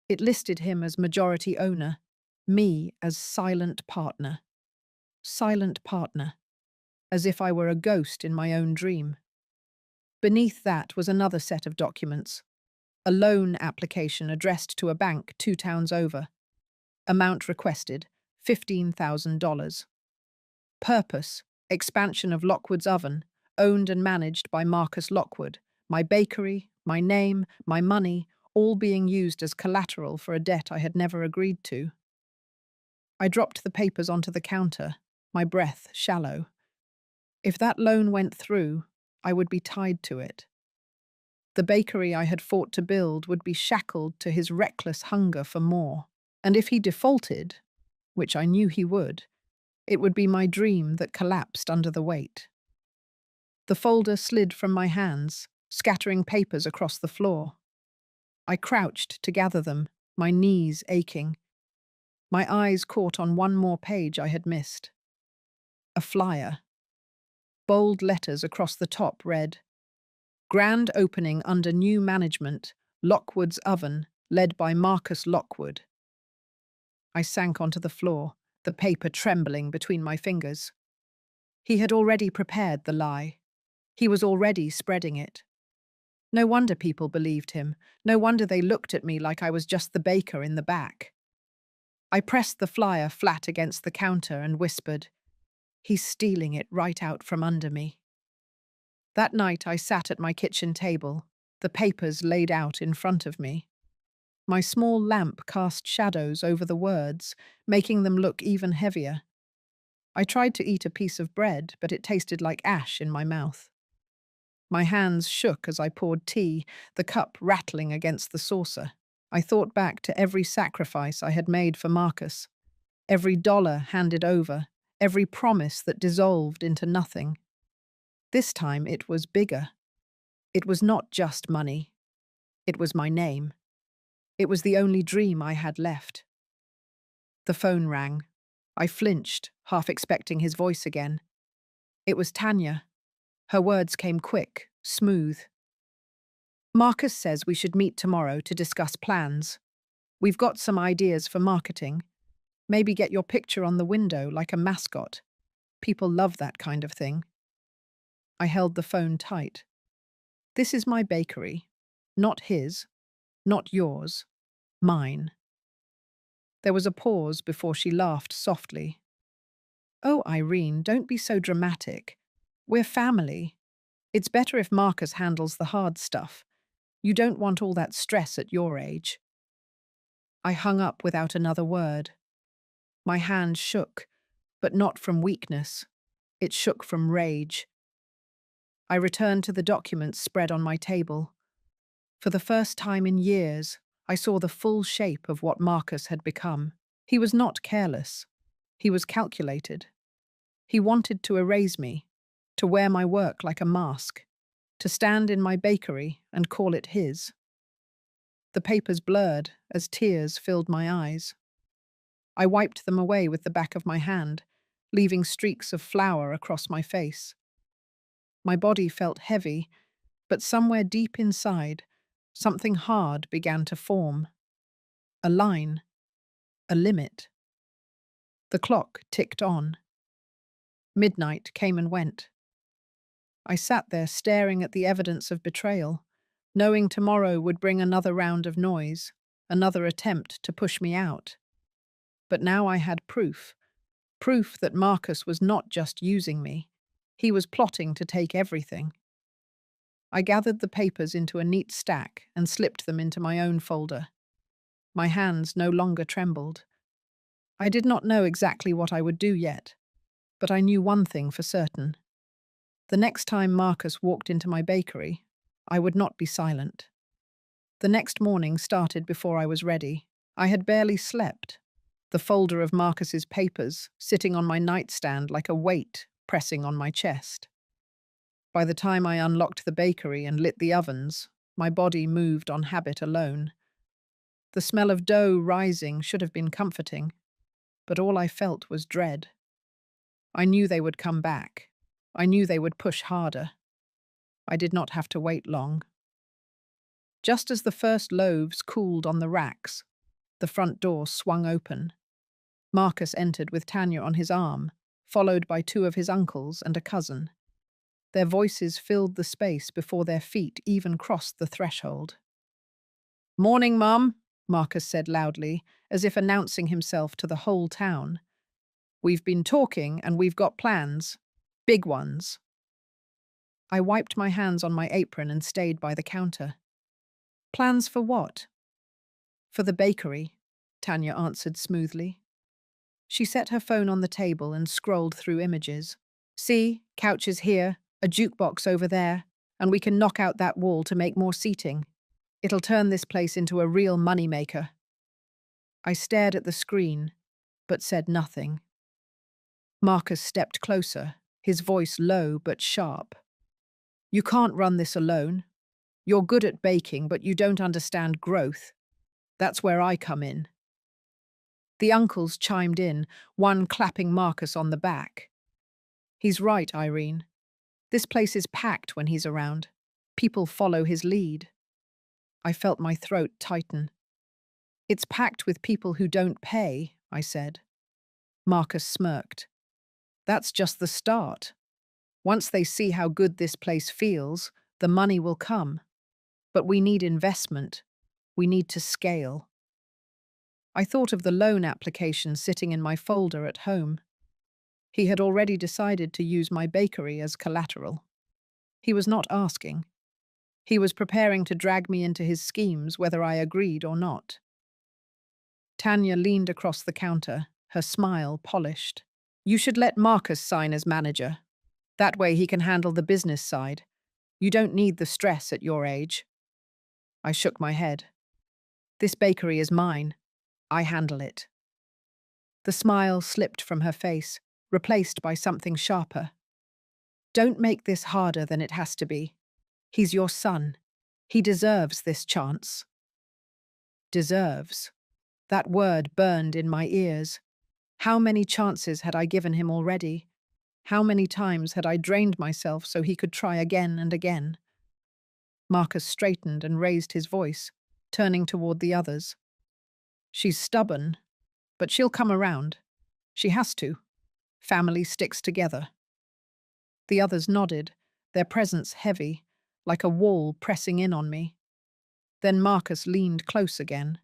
It listed him as majority owner, me as silent partner. Silent partner, as if I were a ghost in my own dream. Beneath that was another set of documents, a loan application addressed to a bank 2 towns over. Amount requested, $15,000. Purpose, expansion of Lockwood's Oven, owned and managed by Marcus Lockwood. My bakery, my name, my money, all being used as collateral for a debt I had never agreed to. I dropped the papers onto the counter, my breath shallow. If that loan went through, I would be tied to it. The bakery I had fought to build would be shackled to his reckless hunger for more. And if he defaulted, which I knew he would be my dream that collapsed under the weight. The folder slid from my hands, scattering papers across the floor. I crouched to gather them, my knees aching. My eyes caught on one more page I had missed. A flyer. Bold letters across the top read, "Grand opening under new management, Lockwood's Oven, led by Marcus Lockwood." I sank onto the floor, the paper trembling between my fingers. He had already prepared the lie. He was already spreading it. No wonder people believed him. No wonder they looked at me like I was just the baker in the back. I pressed the flyer flat against the counter and whispered, "He's stealing it right out from under me." That night I sat at my kitchen table, the papers laid out in front of me. My small lamp cast shadows over the words, making them look even heavier. I tried to eat a piece of bread, but it tasted like ash in my mouth. My hands shook as I poured tea, the cup rattling against the saucer. I thought back to every sacrifice I had made for Marcus, every dollar handed over, every promise that dissolved into nothing. This time it was bigger. It was not just money. It was my name. It was the only dream I had left. The phone rang. I flinched, half expecting his voice again. It was Tanya. Her words came quick, smooth. "Marcus says we should meet tomorrow to discuss plans. We've got some ideas for marketing. Maybe get your picture on the window like a mascot. People love that kind of thing." I held the phone tight. This is my bakery. Not his. Not yours. Mine. There was a pause before she laughed softly. "Oh, Irene, don't be so dramatic. We're family. It's better if Marcus handles the hard stuff. You don't want all that stress at your age." I hung up without another word. My hand shook, but not from weakness. It shook from rage. I returned to the documents spread on my table. For the first time in years, I saw the full shape of what Marcus had become. He was not careless. He was calculated. He wanted to erase me, to wear my work like a mask, to stand in my bakery and call it his. The papers blurred as tears filled my eyes. I wiped them away with the back of my hand, leaving streaks of flour across my face. My body felt heavy, but somewhere deep inside, something hard began to form. A line. A limit. The clock ticked on. Midnight came and went. I sat there staring at the evidence of betrayal, knowing tomorrow would bring another round of noise, another attempt to push me out. But now I had proof. Proof that Marcus was not just using me. He was plotting to take everything. I gathered the papers into a neat stack and slipped them into my own folder. My hands no longer trembled. I did not know exactly what I would do yet, but I knew one thing for certain. The next time Marcus walked into my bakery, I would not be silent. The next morning started before I was ready. I had barely slept. The folder of Marcus's papers sitting on my nightstand like a weight pressing on my chest. By the time I unlocked the bakery and lit the ovens, my body moved on habit alone. The smell of dough rising should have been comforting, but all I felt was dread. I knew they would come back. I knew they would push harder. I did not have to wait long. Just as the first loaves cooled on the racks, the front door swung open. Marcus entered with Tanya on his arm, followed by two of his uncles and a cousin. Their voices filled the space before their feet even crossed the threshold. "Morning, Mum," Marcus said loudly, as if announcing himself to the whole town. "We've been talking and we've got plans. Big ones." I wiped my hands on my apron and stayed by the counter. "Plans for what?" "For the bakery," Tanya answered smoothly. She set her phone on the table and scrolled through images. "See, couches here, a jukebox over there, and we can knock out that wall to make more seating. It'll turn this place into a real moneymaker." I stared at the screen, but said nothing. Marcus stepped closer, his voice low but sharp. "You can't run this alone. You're good at baking, but you don't understand growth. That's where I come in." The uncles chimed in, one clapping Marcus on the back. "He's right, Irene. This place is packed when he's around. People follow his lead." I felt my throat tighten. "It's packed with people who don't pay," I said. Marcus smirked. "That's just the start. Once they see how good this place feels, the money will come. But we need investment. We need to scale." I thought of the loan application sitting in my folder at home. He had already decided to use my bakery as collateral. He was not asking. He was preparing to drag me into his schemes whether I agreed or not. Tanya leaned across the counter, her smile polished. "You should let Marcus sign as manager. That way he can handle the business side. You don't need the stress at your age." I shook my head. "This bakery is mine. I handle it." The smile slipped from her face, replaced by something sharper. "Don't make this harder than it has to be. He's your son. He deserves this chance." Deserves. That word burned in my ears. How many chances had I given him already? How many times had I drained myself so he could try again and again? Marcus straightened and raised his voice, turning toward the others. "She's stubborn, but she'll come around. She has to. Family sticks together." The others nodded, their presence heavy, like a wall pressing in on me. Then Marcus leaned close again.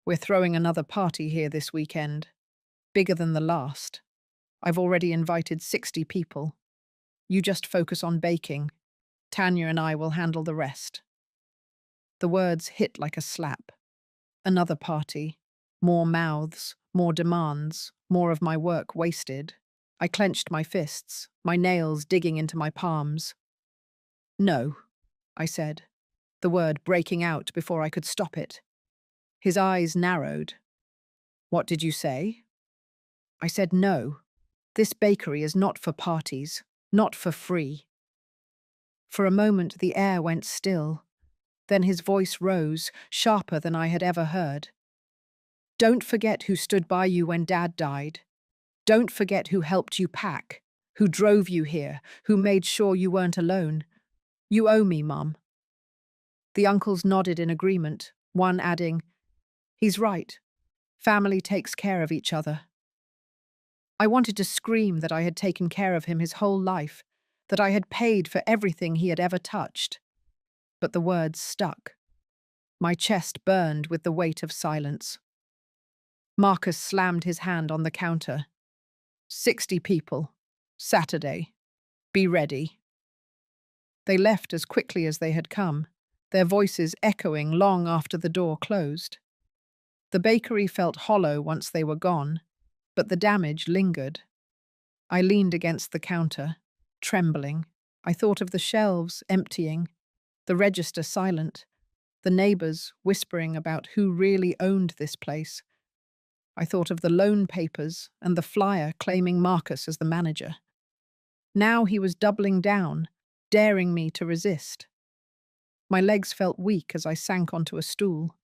"We're throwing another party here this weekend. Bigger than the last. I've already invited 60 people. You just focus on baking. Tanya and I will handle the rest." The words hit like a slap. Another party. More mouths, more demands, more of my work wasted. I clenched my fists, my nails digging into my palms. "No," I said, the word breaking out before I could stop it. His eyes narrowed. "What did you say?" I said no. This bakery is not for parties, not for free. For a moment the air went still. Then his voice rose, sharper than I had ever heard. "Don't forget who stood by you when Dad died. Don't forget who helped you pack, who drove you here, who made sure you weren't alone. You owe me, Mum." The uncles nodded in agreement, one adding, "He's right. Family takes care of each other." I wanted to scream that I had taken care of him his whole life, that I had paid for everything he had ever touched. But the words stuck. My chest burned with the weight of silence. Marcus slammed his hand on the counter. 60 people. Saturday. Be ready. They left as quickly as they had come, their voices echoing long after the door closed. The bakery felt hollow once they were gone, but the damage lingered. I leaned against the counter, trembling. I thought of the shelves emptying, the register silent, the neighbors whispering about who really owned this place. I thought of the loan papers and the flyer claiming Marcus as the manager. Now he was doubling down, daring me to resist. My legs felt weak as I sank onto a stool.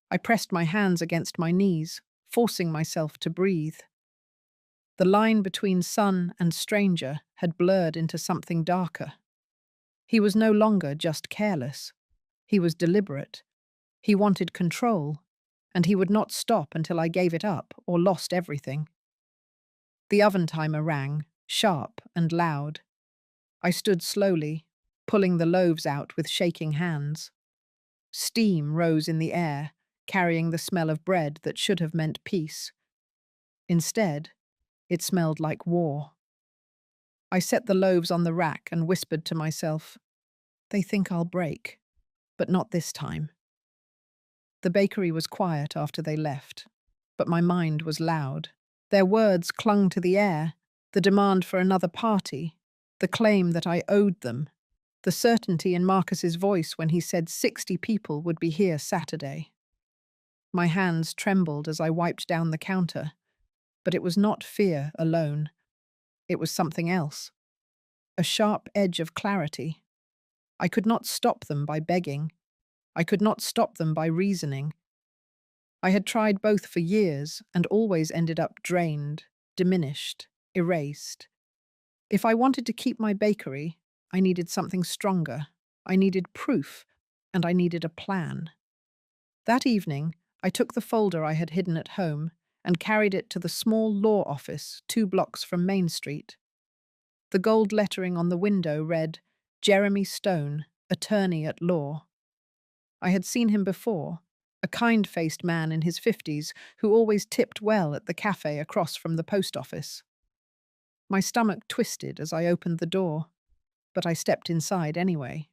I pressed my hands against my knees, forcing myself to breathe. The line between son and stranger had blurred into something darker. He was no longer just careless. He was deliberate. He wanted control, and he would not stop until I gave it up or lost everything. The oven timer rang, sharp and loud. I stood slowly, pulling the loaves out with shaking hands. Steam rose in the air, carrying the smell of bread that should have meant peace. Instead, it smelled like war. I set the loaves on the rack and whispered to myself, "They think I'll break, but not this time." The bakery was quiet after they left, but my mind was loud. Their words clung to the air, the demand for another party, the claim that I owed them, the certainty in Marcus's voice when he said 60 people would be here Saturday. My hands trembled as I wiped down the counter, but it was not fear alone. It was something else. A sharp edge of clarity. I could not stop them by begging. I could not stop them by reasoning. I had tried both for years and always ended up drained, diminished, erased. If I wanted to keep my bakery, I needed something stronger. I needed proof, and I needed a plan. That evening, I took the folder I had hidden at home and carried it to the small law office 2 blocks from Main Street. The gold lettering on the window read, "Jeremy Stone, Attorney at Law." I had seen him before, a kind-faced man in his 50s who always tipped well at the cafe across from the post office. My stomach twisted as I opened the door, but I stepped inside anyway.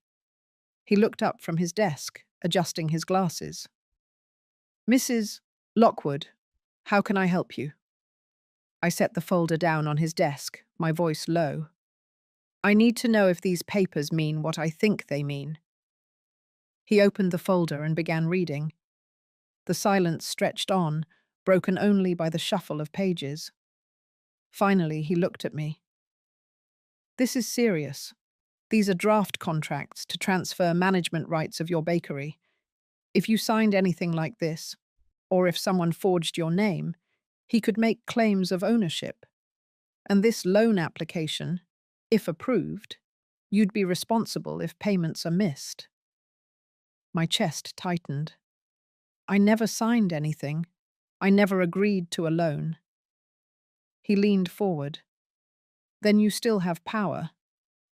He looked up from his desk, adjusting his glasses. "Mrs. Lockwood, how can I help you?" I set the folder down on his desk, my voice low. "I need to know if these papers mean what I think they mean." He opened the folder and began reading. The silence stretched on, broken only by the shuffle of pages. Finally, he looked at me. "This is serious. These are draft contracts to transfer management rights of your bakery. If you signed anything like this, or if someone forged your name, he could make claims of ownership. And this loan application, if approved, you'd be responsible if payments are missed." My chest tightened. I never signed anything. I never agreed to a loan. He leaned forward. "Then you still have power,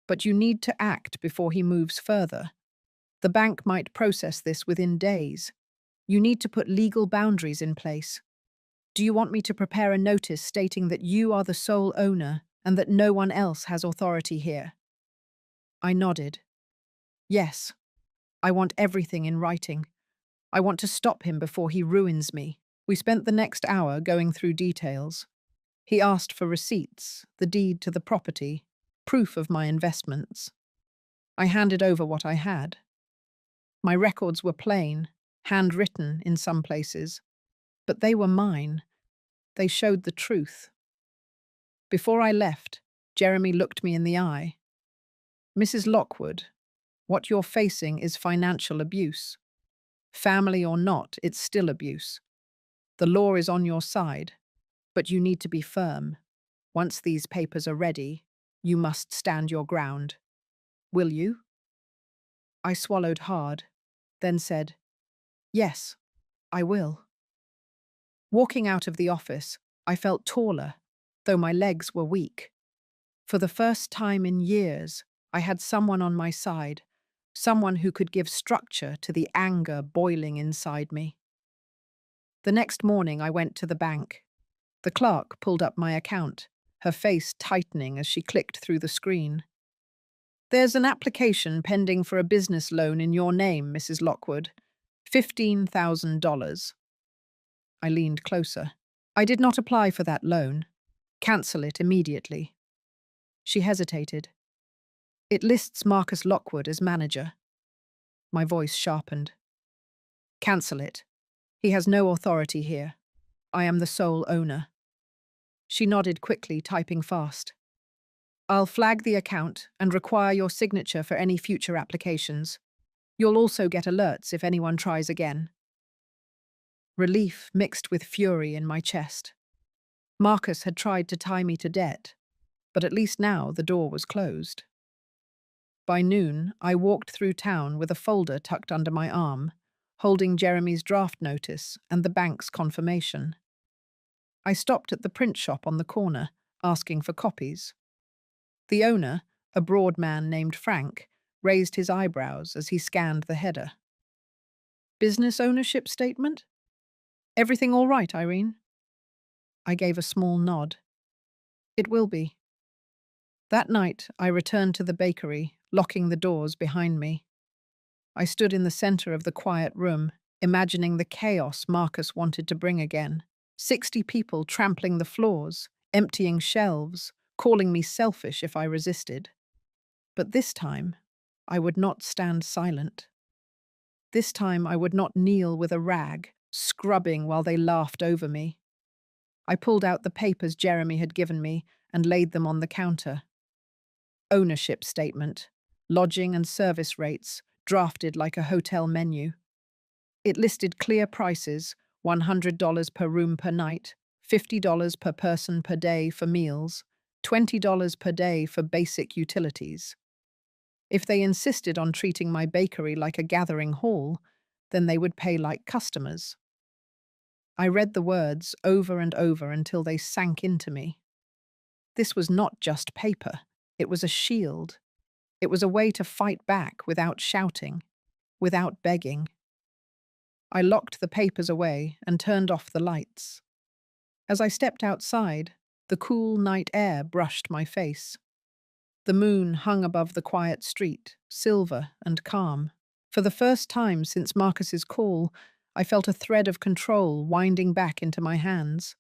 but you need to act before he moves further. The bank might process this within days. You need to put legal boundaries in place. Do you want me to prepare a notice stating that you are the sole owner and that no one else has authority here?" I nodded. "Yes. I want everything in writing. I want to stop him before he ruins me." We spent the next hour going through details. He asked for receipts, the deed to the property, proof of my investments. I handed over what I had. My records were plain, handwritten in some places, but they were mine. They showed the truth. Before I left, Jeremy looked me in the eye. "Mrs. Lockwood, what you're facing is financial abuse. Family or not, it's still abuse. The law is on your side, but you need to be firm. Once these papers are ready, you must stand your ground. Will you?" I swallowed hard, then said, "Yes, I will." Walking out of the office, I felt taller, though my legs were weak. For the first time in years, I had someone on my side, someone who could give structure to the anger boiling inside me. The next morning, I went to the bank. The clerk pulled up my account, her face tightening as she clicked through the screen. There's an application pending for a business loan in your name, Mrs. Lockwood. $15,000. I leaned closer. I did not apply for that loan. Cancel it immediately. She hesitated. It lists Marcus Lockwood as manager. My voice sharpened. Cancel it. He has no authority here. I am the sole owner. She nodded quickly, typing fast. I'll flag the account and require your signature for any future applications. You'll also get alerts if anyone tries again. Relief mixed with fury in my chest. Marcus had tried to tie me to debt, but at least now the door was closed. By noon, I walked through town with a folder tucked under my arm, holding Jeremy's draft notice and the bank's confirmation. I stopped at the print shop on the corner, asking for copies. The owner, a broad man named Frank, raised his eyebrows as he scanned the header. Business ownership statement? Everything all right, Irene? I gave a small nod. It will be. That night, I returned to the bakery, locking the doors behind me. I stood in the center of the quiet room, imagining the chaos Marcus wanted to bring again. 60 people trampling the floors, emptying shelves, calling me selfish if I resisted. But this time, I would not stand silent. This time, I would not kneel with a rag, scrubbing while they laughed over me. I pulled out the papers Jeremy had given me and laid them on the counter. Ownership statement, lodging and service rates, drafted like a hotel menu. It listed clear prices, $100 per room per night, $50 per person per day for meals, $20 per day for basic utilities. If they insisted on treating my bakery like a gathering hall, then they would pay like customers. I read the words over and over until they sank into me. This was not just paper. It was a shield. It was a way to fight back without shouting, without begging. I locked the papers away and turned off the lights. As I stepped outside, the cool night air brushed my face. The moon hung above the quiet street, silver and calm. For the first time since Marcus's call, I felt a thread of control winding back into my hands.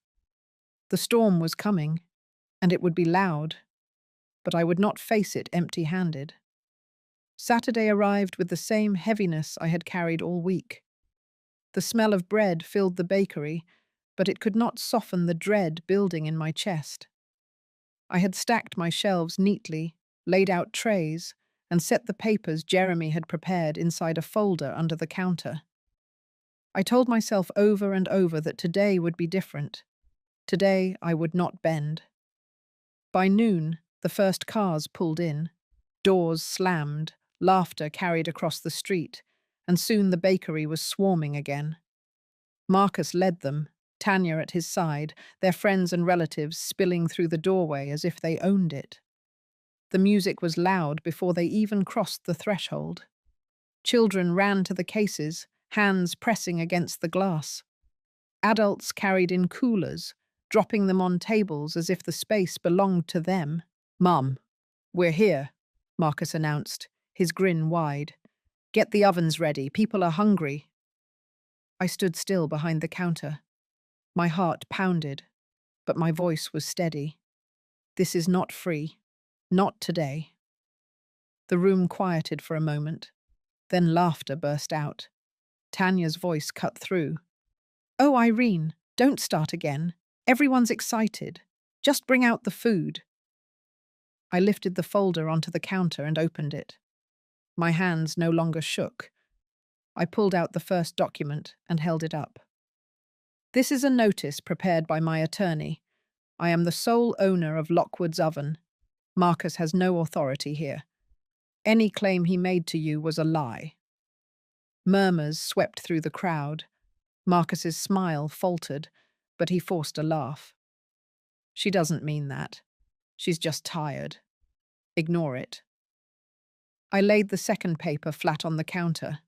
The storm was coming, and it would be loud, but I would not face it empty-handed. Saturday arrived with the same heaviness I had carried all week. The smell of bread filled the bakery, but it could not soften the dread building in my chest. I had stacked my shelves neatly, laid out trays, and set the papers Jeremy had prepared inside a folder under the counter. I told myself over and over that today would be different. Today I would not bend. By noon, the first cars pulled in. Doors slammed, laughter carried across the street, and soon the bakery was swarming again. Marcus led them, Tanya at his side, their friends and relatives spilling through the doorway as if they owned it. The music was loud before they even crossed the threshold. Children ran to the cases, hands pressing against the glass. Adults carried in coolers, dropping them on tables as if the space belonged to them. "Mum, we're here," Marcus announced, his grin wide. "Get the ovens ready, people are hungry." I stood still behind the counter. My heart pounded, but my voice was steady. This is not free. Not today. The room quieted for a moment. Then laughter burst out. Tanya's voice cut through. "Oh, Irene, don't start again. Everyone's excited. Just bring out the food." I lifted the folder onto the counter and opened it. My hands no longer shook. I pulled out the first document and held it up. "This is a notice prepared by my attorney. I am the sole owner of Lockwood's Oven. Marcus has no authority here. Any claim he made to you was a lie." Murmurs swept through the crowd. Marcus's smile faltered, but he forced a laugh. "She doesn't mean that. She's just tired. Ignore it." I laid the second paper flat on the counter.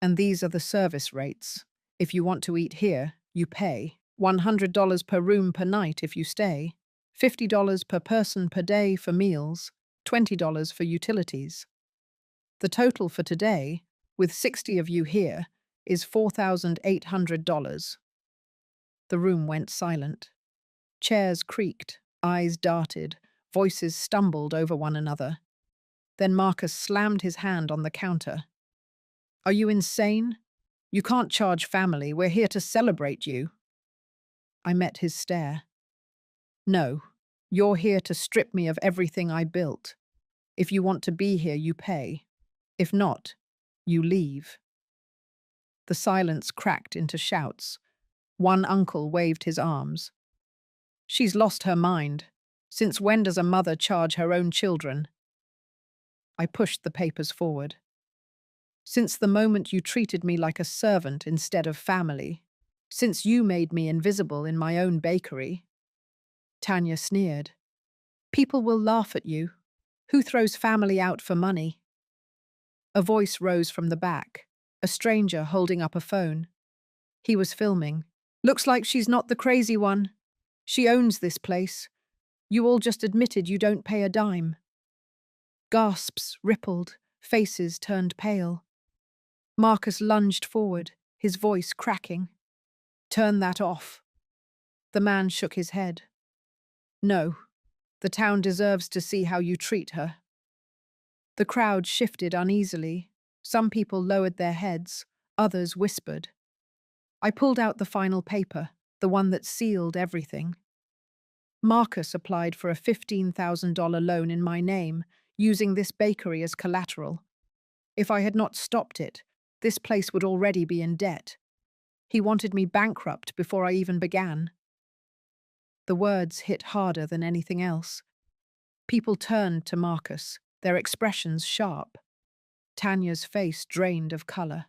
And these are the service rates. If you want to eat here, you pay $100 per room per night if you stay, $50 per person per day for meals, $20 for utilities. The total for today, with 60 of you here, is $4,800. The room went silent. Chairs creaked, eyes darted, voices stumbled over one another. Then Marcus slammed his hand on the counter. Are you insane? You can't charge family. We're here to celebrate you. I met his stare. No, you're here to strip me of everything I built. If you want to be here, you pay. If not, you leave. The silence cracked into shouts. One uncle waved his arms. She's lost her mind. Since when does a mother charge her own children? I pushed the papers forward. Since the moment you treated me like a servant instead of family. Since you made me invisible in my own bakery. Tanya sneered. People will laugh at you. Who throws family out for money? A voice rose from the back, a stranger holding up a phone. He was filming. Looks like she's not the crazy one. She owns this place. You all just admitted you don't pay a dime. Gasps rippled, faces turned pale. Marcus lunged forward, his voice cracking. Turn that off. The man shook his head. No, the town deserves to see how you treat her. The crowd shifted uneasily. Some people lowered their heads, others whispered. I pulled out the final paper, the one that sealed everything. Marcus applied for a $15,000 loan in my name, using this bakery as collateral. If I had not stopped it, this place would already be in debt. He wanted me bankrupt before I even began. The words hit harder than anything else. People turned to Marcus, their expressions sharp. Tanya's face drained of color.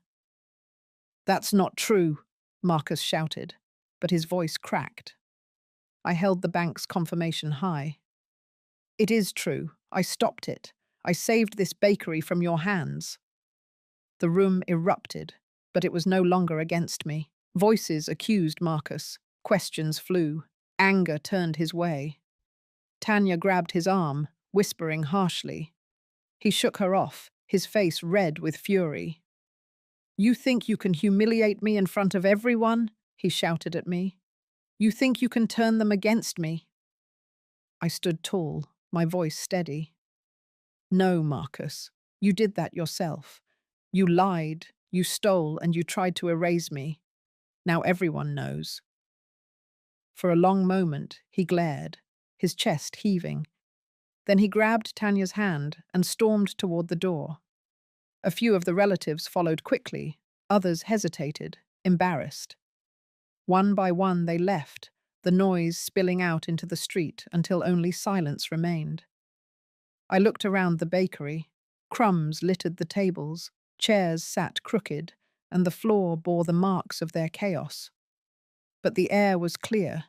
That's not true, Marcus shouted, but his voice cracked. I held the bank's confirmation high. It is true. I stopped it. I saved this bakery from your hands. The room erupted, but it was no longer against me. Voices accused Marcus. Questions flew. Anger turned his way. Tanya grabbed his arm, whispering harshly. He shook her off, his face red with fury. You think you can humiliate me in front of everyone? He shouted at me. You think you can turn them against me? I stood tall, my voice steady. No, Marcus, you did that yourself. You lied, you stole, and you tried to erase me. Now everyone knows. For a long moment, he glared, his chest heaving. Then he grabbed Tanya's hand and stormed toward the door. A few of the relatives followed quickly, others hesitated, embarrassed. One by one they left, the noise spilling out into the street until only silence remained. I looked around the bakery. Crumbs littered the tables, chairs sat crooked, and the floor bore the marks of their chaos. But the air was clear.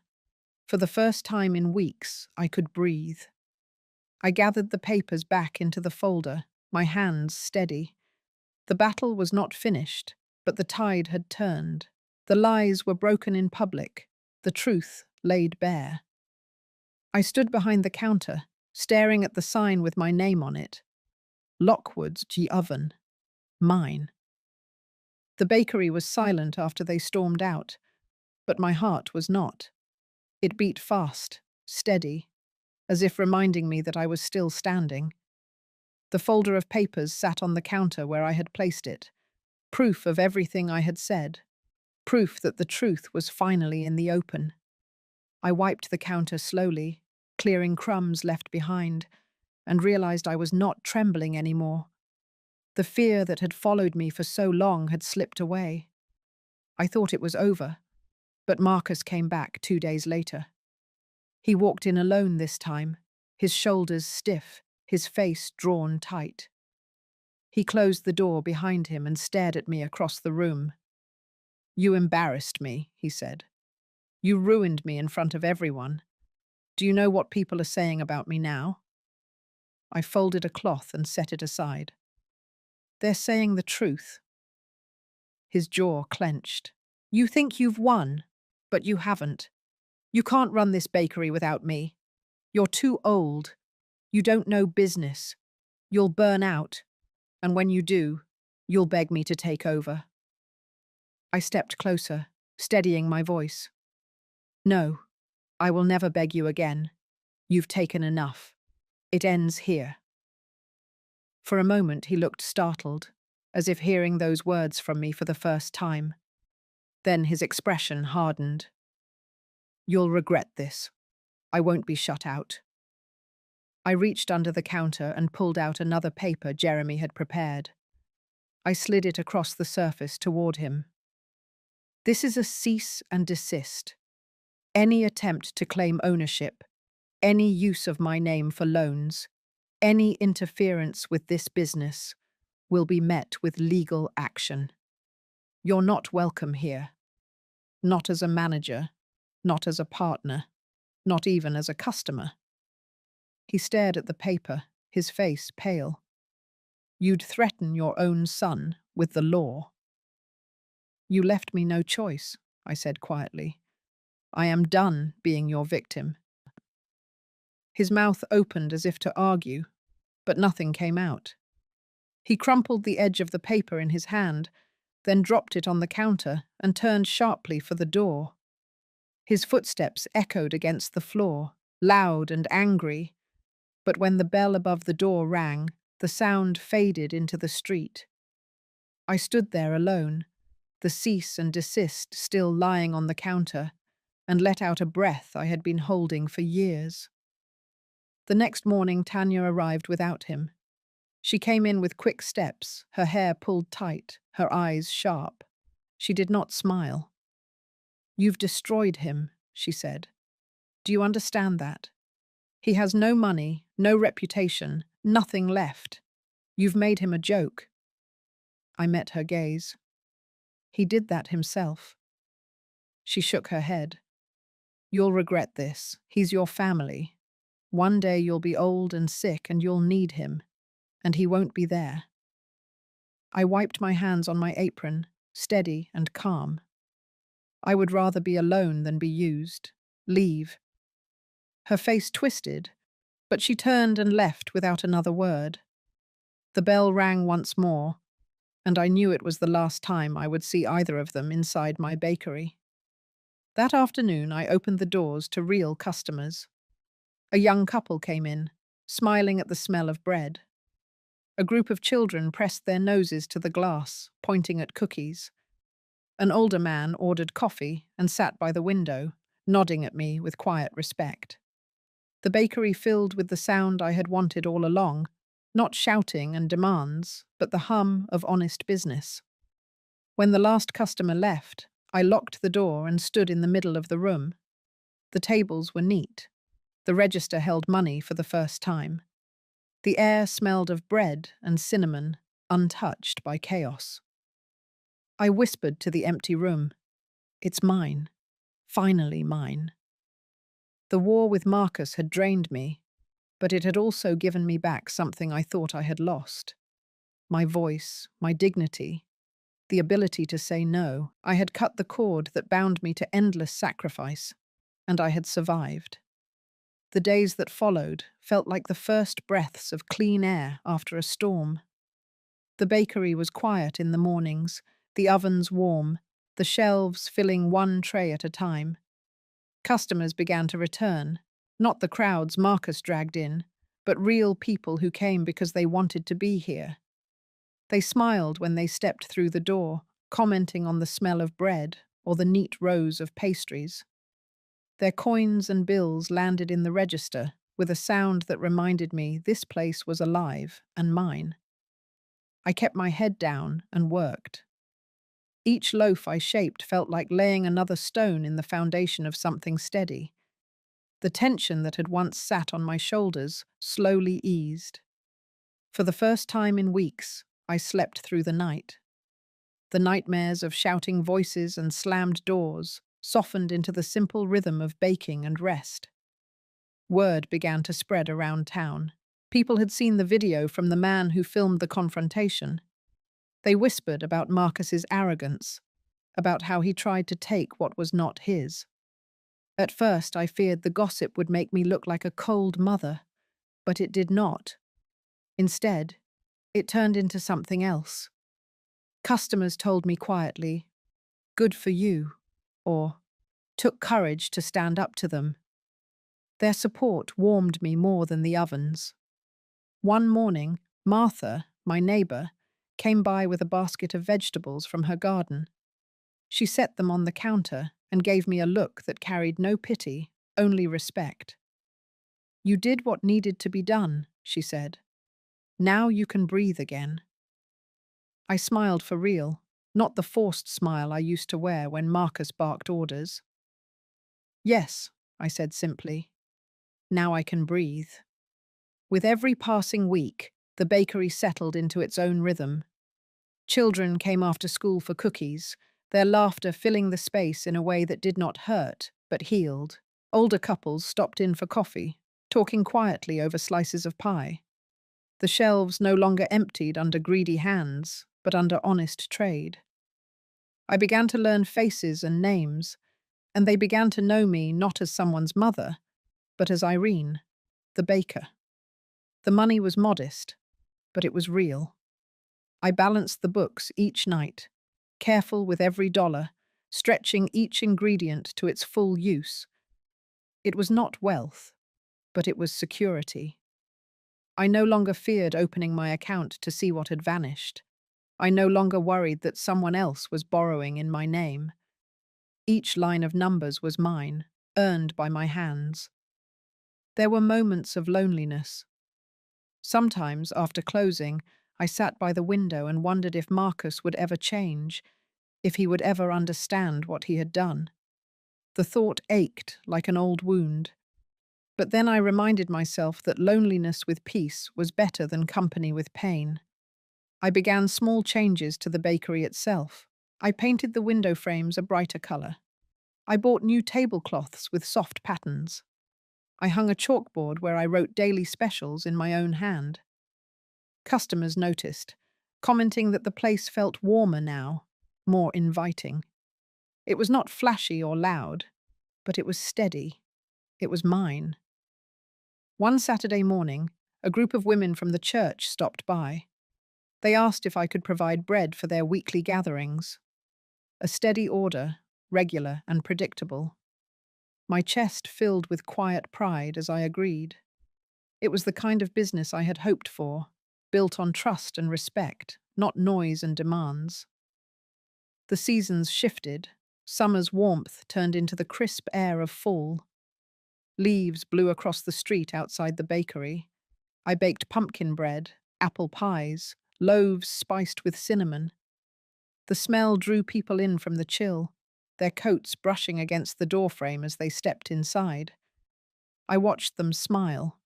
For the first time in weeks, I could breathe. I gathered the papers back into the folder, my hands steady. The battle was not finished, but the tide had turned. The lies were broken in public, the truth laid bare. I stood behind the counter, staring at the sign with my name on it. Lockwood's G Oven. Mine. The bakery was silent after they stormed out, but my heart was not. It beat fast, steady, as if reminding me that I was still standing. The folder of papers sat on the counter where I had placed it, proof of everything I had said, proof that the truth was finally in the open. I wiped the counter slowly, clearing crumbs left behind, and realized I was not trembling anymore. The fear that had followed me for so long had slipped away. I thought it was over, but Marcus came back 2 days later. He walked in alone this time, his shoulders stiff, his face drawn tight. He closed the door behind him and stared at me across the room. You embarrassed me, he said. You ruined me in front of everyone. Do you know what people are saying about me now? I folded a cloth and set it aside. They're saying the truth. His jaw clenched. You think you've won, but you haven't. You can't run this bakery without me. You're too old. You don't know business. You'll burn out, and when you do, you'll beg me to take over. I stepped closer, steadying my voice. No, I will never beg you again. You've taken enough. It ends here. For a moment he looked startled, as if hearing those words from me for the first time. Then his expression hardened. You'll regret this. I won't be shut out. I reached under the counter and pulled out another paper Jeremy had prepared. I slid it across the surface toward him. This is a cease and desist. Any attempt to claim ownership, any use of my name for loans, any interference with this business will be met with legal action. You're not welcome here. Not as a manager, not as a partner, not even as a customer. He stared at the paper, his face pale. You'd threaten your own son with the law. You left me no choice, I said quietly. I am done being your victim. His mouth opened as if to argue, but nothing came out. He crumpled the edge of the paper in his hand, then dropped it on the counter and turned sharply for the door. His footsteps echoed against the floor, loud and angry, but when the bell above the door rang, the sound faded into the street. I stood there alone, the cease and desist still lying on the counter, and let out a breath I had been holding for years. The next morning Tanya arrived without him. She came in with quick steps, her hair pulled tight, her eyes sharp. She did not smile. You've destroyed him, she said. Do you understand that? He has no money, no reputation, nothing left. You've made him a joke. I met her gaze. He did that himself. She shook her head. You'll regret this. He's your family. One day you'll be old and sick and you'll need him, and he won't be there. I wiped my hands on my apron, steady and calm. I would rather be alone than be used. Leave. Her face twisted, but she turned and left without another word. The bell rang once more, and I knew it was the last time I would see either of them inside my bakery. That afternoon I opened the doors to real customers. A young couple came in, smiling at the smell of bread. A group of children pressed their noses to the glass, pointing at cookies. An older man ordered coffee and sat by the window, nodding at me with quiet respect. The bakery filled with the sound I had wanted all along, not shouting and demands, but the hum of honest business. When the last customer left, I locked the door and stood in the middle of the room. The tables were neat. The register held money for the first time. The air smelled of bread and cinnamon, untouched by chaos. I whispered to the empty room, "It's mine. Finally mine." The war with Marcus had drained me, but it had also given me back something I thought I had lost. My voice, my dignity, the ability to say no. I had cut the cord that bound me to endless sacrifice, and I had survived. The days that followed felt like the first breaths of clean air after a storm. The bakery was quiet in the mornings, the ovens warm, the shelves filling one tray at a time. Customers began to return, not the crowds Marcus dragged in, but real people who came because they wanted to be here. They smiled when they stepped through the door, commenting on the smell of bread or the neat rows of pastries. Their coins and bills landed in the register with a sound that reminded me this place was alive and mine. I kept my head down and worked. Each loaf I shaped felt like laying another stone in the foundation of something steady. The tension that had once sat on my shoulders slowly eased. For the first time in weeks, I slept through the night. The nightmares of shouting voices and slammed doors softened into the simple rhythm of baking and rest. Word began to spread around town. People had seen the video from the man who filmed the confrontation. They whispered about Marcus's arrogance, about how he tried to take what was not his. At first, I feared the gossip would make me look like a cold mother, but it did not. Instead, it turned into something else. Customers told me quietly, "Good for you," or "Took courage to stand up to them." Their support warmed me more than the ovens. One morning, Martha, my neighbor, came by with a basket of vegetables from her garden. She set them on the counter and gave me a look that carried no pity, only respect. "You did what needed to be done," she said. "Now you can breathe again." I smiled for real, not the forced smile I used to wear when Marcus barked orders. "Yes," I said simply. "Now I can breathe." With every passing week, the bakery settled into its own rhythm. Children came after school for cookies, their laughter filling the space in a way that did not hurt, but healed. Older couples stopped in for coffee, talking quietly over slices of pie. The shelves no longer emptied under greedy hands, but under honest trade. I began to learn faces and names, and they began to know me not as someone's mother, but as Irene, the baker. The money was modest, but it was real. I balanced the books each night, careful with every dollar, stretching each ingredient to its full use. It was not wealth, but it was security. I no longer feared opening my account to see what had vanished. I no longer worried that someone else was borrowing in my name. Each line of numbers was mine, earned by my hands. There were moments of loneliness. Sometimes, after closing, I sat by the window and wondered if Marcus would ever change, if he would ever understand what he had done. The thought ached like an old wound. But then I reminded myself that loneliness with peace was better than company with pain. I began small changes to the bakery itself. I painted the window frames a brighter color. I bought new tablecloths with soft patterns. I hung a chalkboard where I wrote daily specials in my own hand. Customers noticed, commenting that the place felt warmer now, more inviting. It was not flashy or loud, but it was steady. It was mine. One Saturday morning, a group of women from the church stopped by. They asked if I could provide bread for their weekly gatherings. A steady order, regular and predictable. My chest filled with quiet pride as I agreed. It was the kind of business I had hoped for, built on trust and respect, not noise and demands. The seasons shifted. Summer's warmth turned into the crisp air of fall. Leaves blew across the street outside the bakery. I baked pumpkin bread, apple pies, loaves spiced with cinnamon. The smell drew people in from the chill, their coats brushing against the doorframe as they stepped inside. I watched them smile,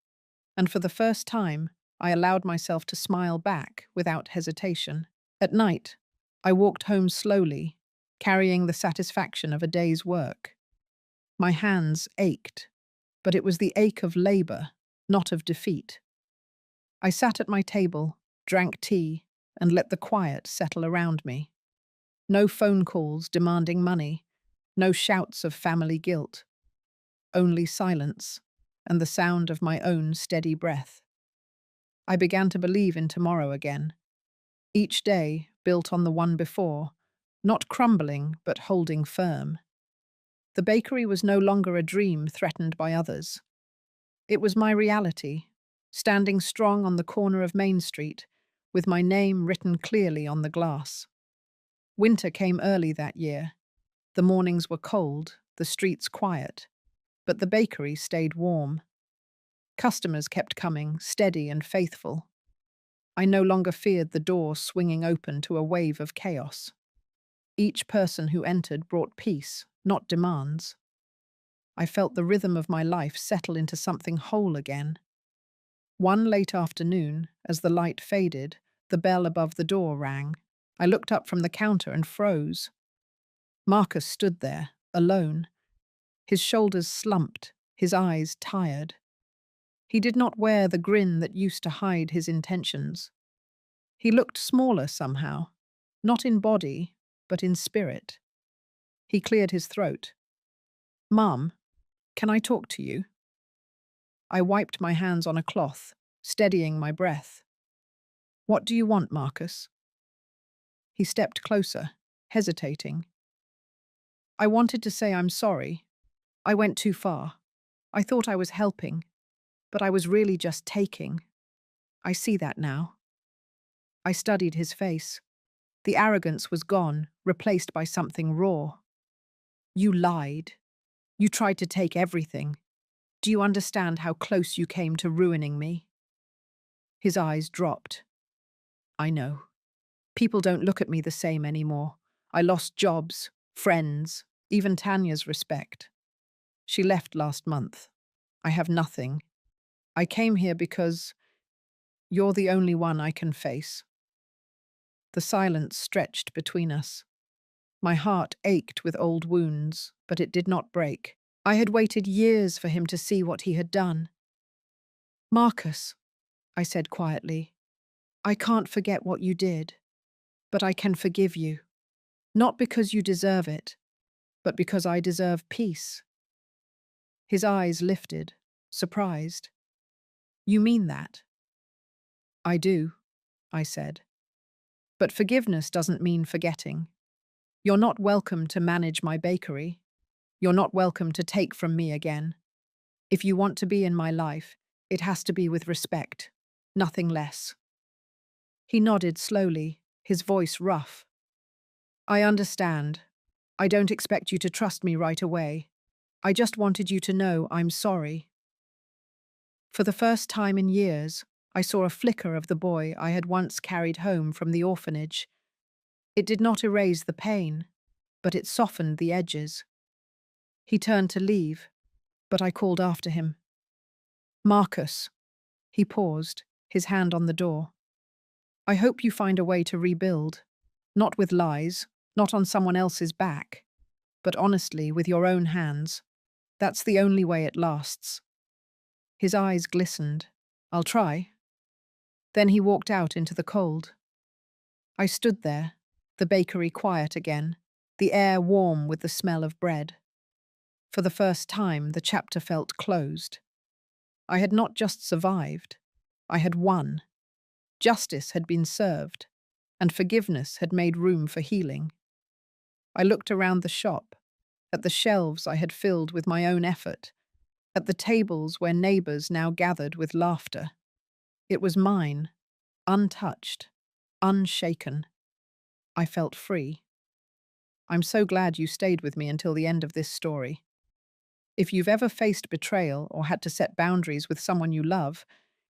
and for the first time, I allowed myself to smile back without hesitation. At night, I walked home slowly, carrying the satisfaction of a day's work. My hands ached, but it was the ache of labor, not of defeat. I sat at my table, drank tea, and let the quiet settle around me. No phone calls demanding money, no shouts of family guilt. Only silence, and the sound of my own steady breath. I began to believe in tomorrow again. Each day built on the one before, not crumbling but holding firm. The bakery was no longer a dream threatened by others. It was my reality, standing strong on the corner of Main Street, with my name written clearly on the glass. Winter came early that year. The mornings were cold, the streets quiet, but the bakery stayed warm. Customers kept coming, steady and faithful. I no longer feared the door swinging open to a wave of chaos. Each person who entered brought peace, not demands. I felt the rhythm of my life settle into something whole again. One late afternoon, as the light faded, the bell above the door rang. I looked up from the counter and froze. Marcus stood there, alone. His shoulders slumped, his eyes tired. He did not wear the grin that used to hide his intentions. He looked smaller somehow, not in body, but in spirit. He cleared his throat. "Mum, can I talk to you?" I wiped my hands on a cloth, steadying my breath. "What do you want, Marcus?" He stepped closer, hesitating. "I wanted to say I'm sorry. I went too far. I thought I was helping, but I was really just taking. I see that now." I studied his face. The arrogance was gone, replaced by something raw. "You lied. You tried to take everything. Do you understand how close you came to ruining me?" His eyes dropped. "I know. People don't look at me the same anymore. I lost jobs, friends, even Tanya's respect. She left last month. I have nothing. I came here because you're the only one I can face." The silence stretched between us. My heart ached with old wounds, but it did not break. I had waited years for him to see what he had done. "Marcus," I said quietly, "I can't forget what you did, but I can forgive you. Not because you deserve it, but because I deserve peace." His eyes lifted, surprised. "You mean that?" "I do," I said. "But forgiveness doesn't mean forgetting. You're not welcome to manage my bakery. You're not welcome to take from me again. If you want to be in my life, it has to be with respect, nothing less." He nodded slowly, his voice rough. "I understand. I don't expect you to trust me right away. I just wanted you to know I'm sorry." For the first time in years, I saw a flicker of the boy I had once carried home from the orphanage. It did not erase the pain, but it softened the edges. He turned to leave, but I called after him. "Marcus." He paused, his hand on the door. "I hope you find a way to rebuild. Not with lies, not on someone else's back, but honestly with your own hands. That's the only way it lasts." His eyes glistened. "I'll try." Then he walked out into the cold. I stood there, the bakery quiet again, the air warm with the smell of bread. For the first time, the chapter felt closed. I had not just survived, I had won. Justice had been served, and forgiveness had made room for healing. I looked around the shop, at the shelves I had filled with my own effort, at the tables where neighbors now gathered with laughter. It was mine, untouched, unshaken. I felt free. I'm so glad you stayed with me until the end of this story. If you've ever faced betrayal or had to set boundaries with someone you love,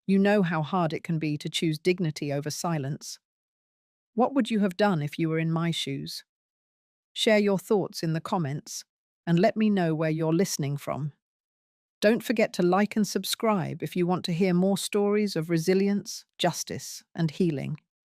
you know how hard it can be to choose dignity over silence. What would you have done if you were in my shoes? Share your thoughts in the comments and let me know where you're listening from. Don't forget to like and subscribe if you want to hear more stories of resilience, justice, and healing.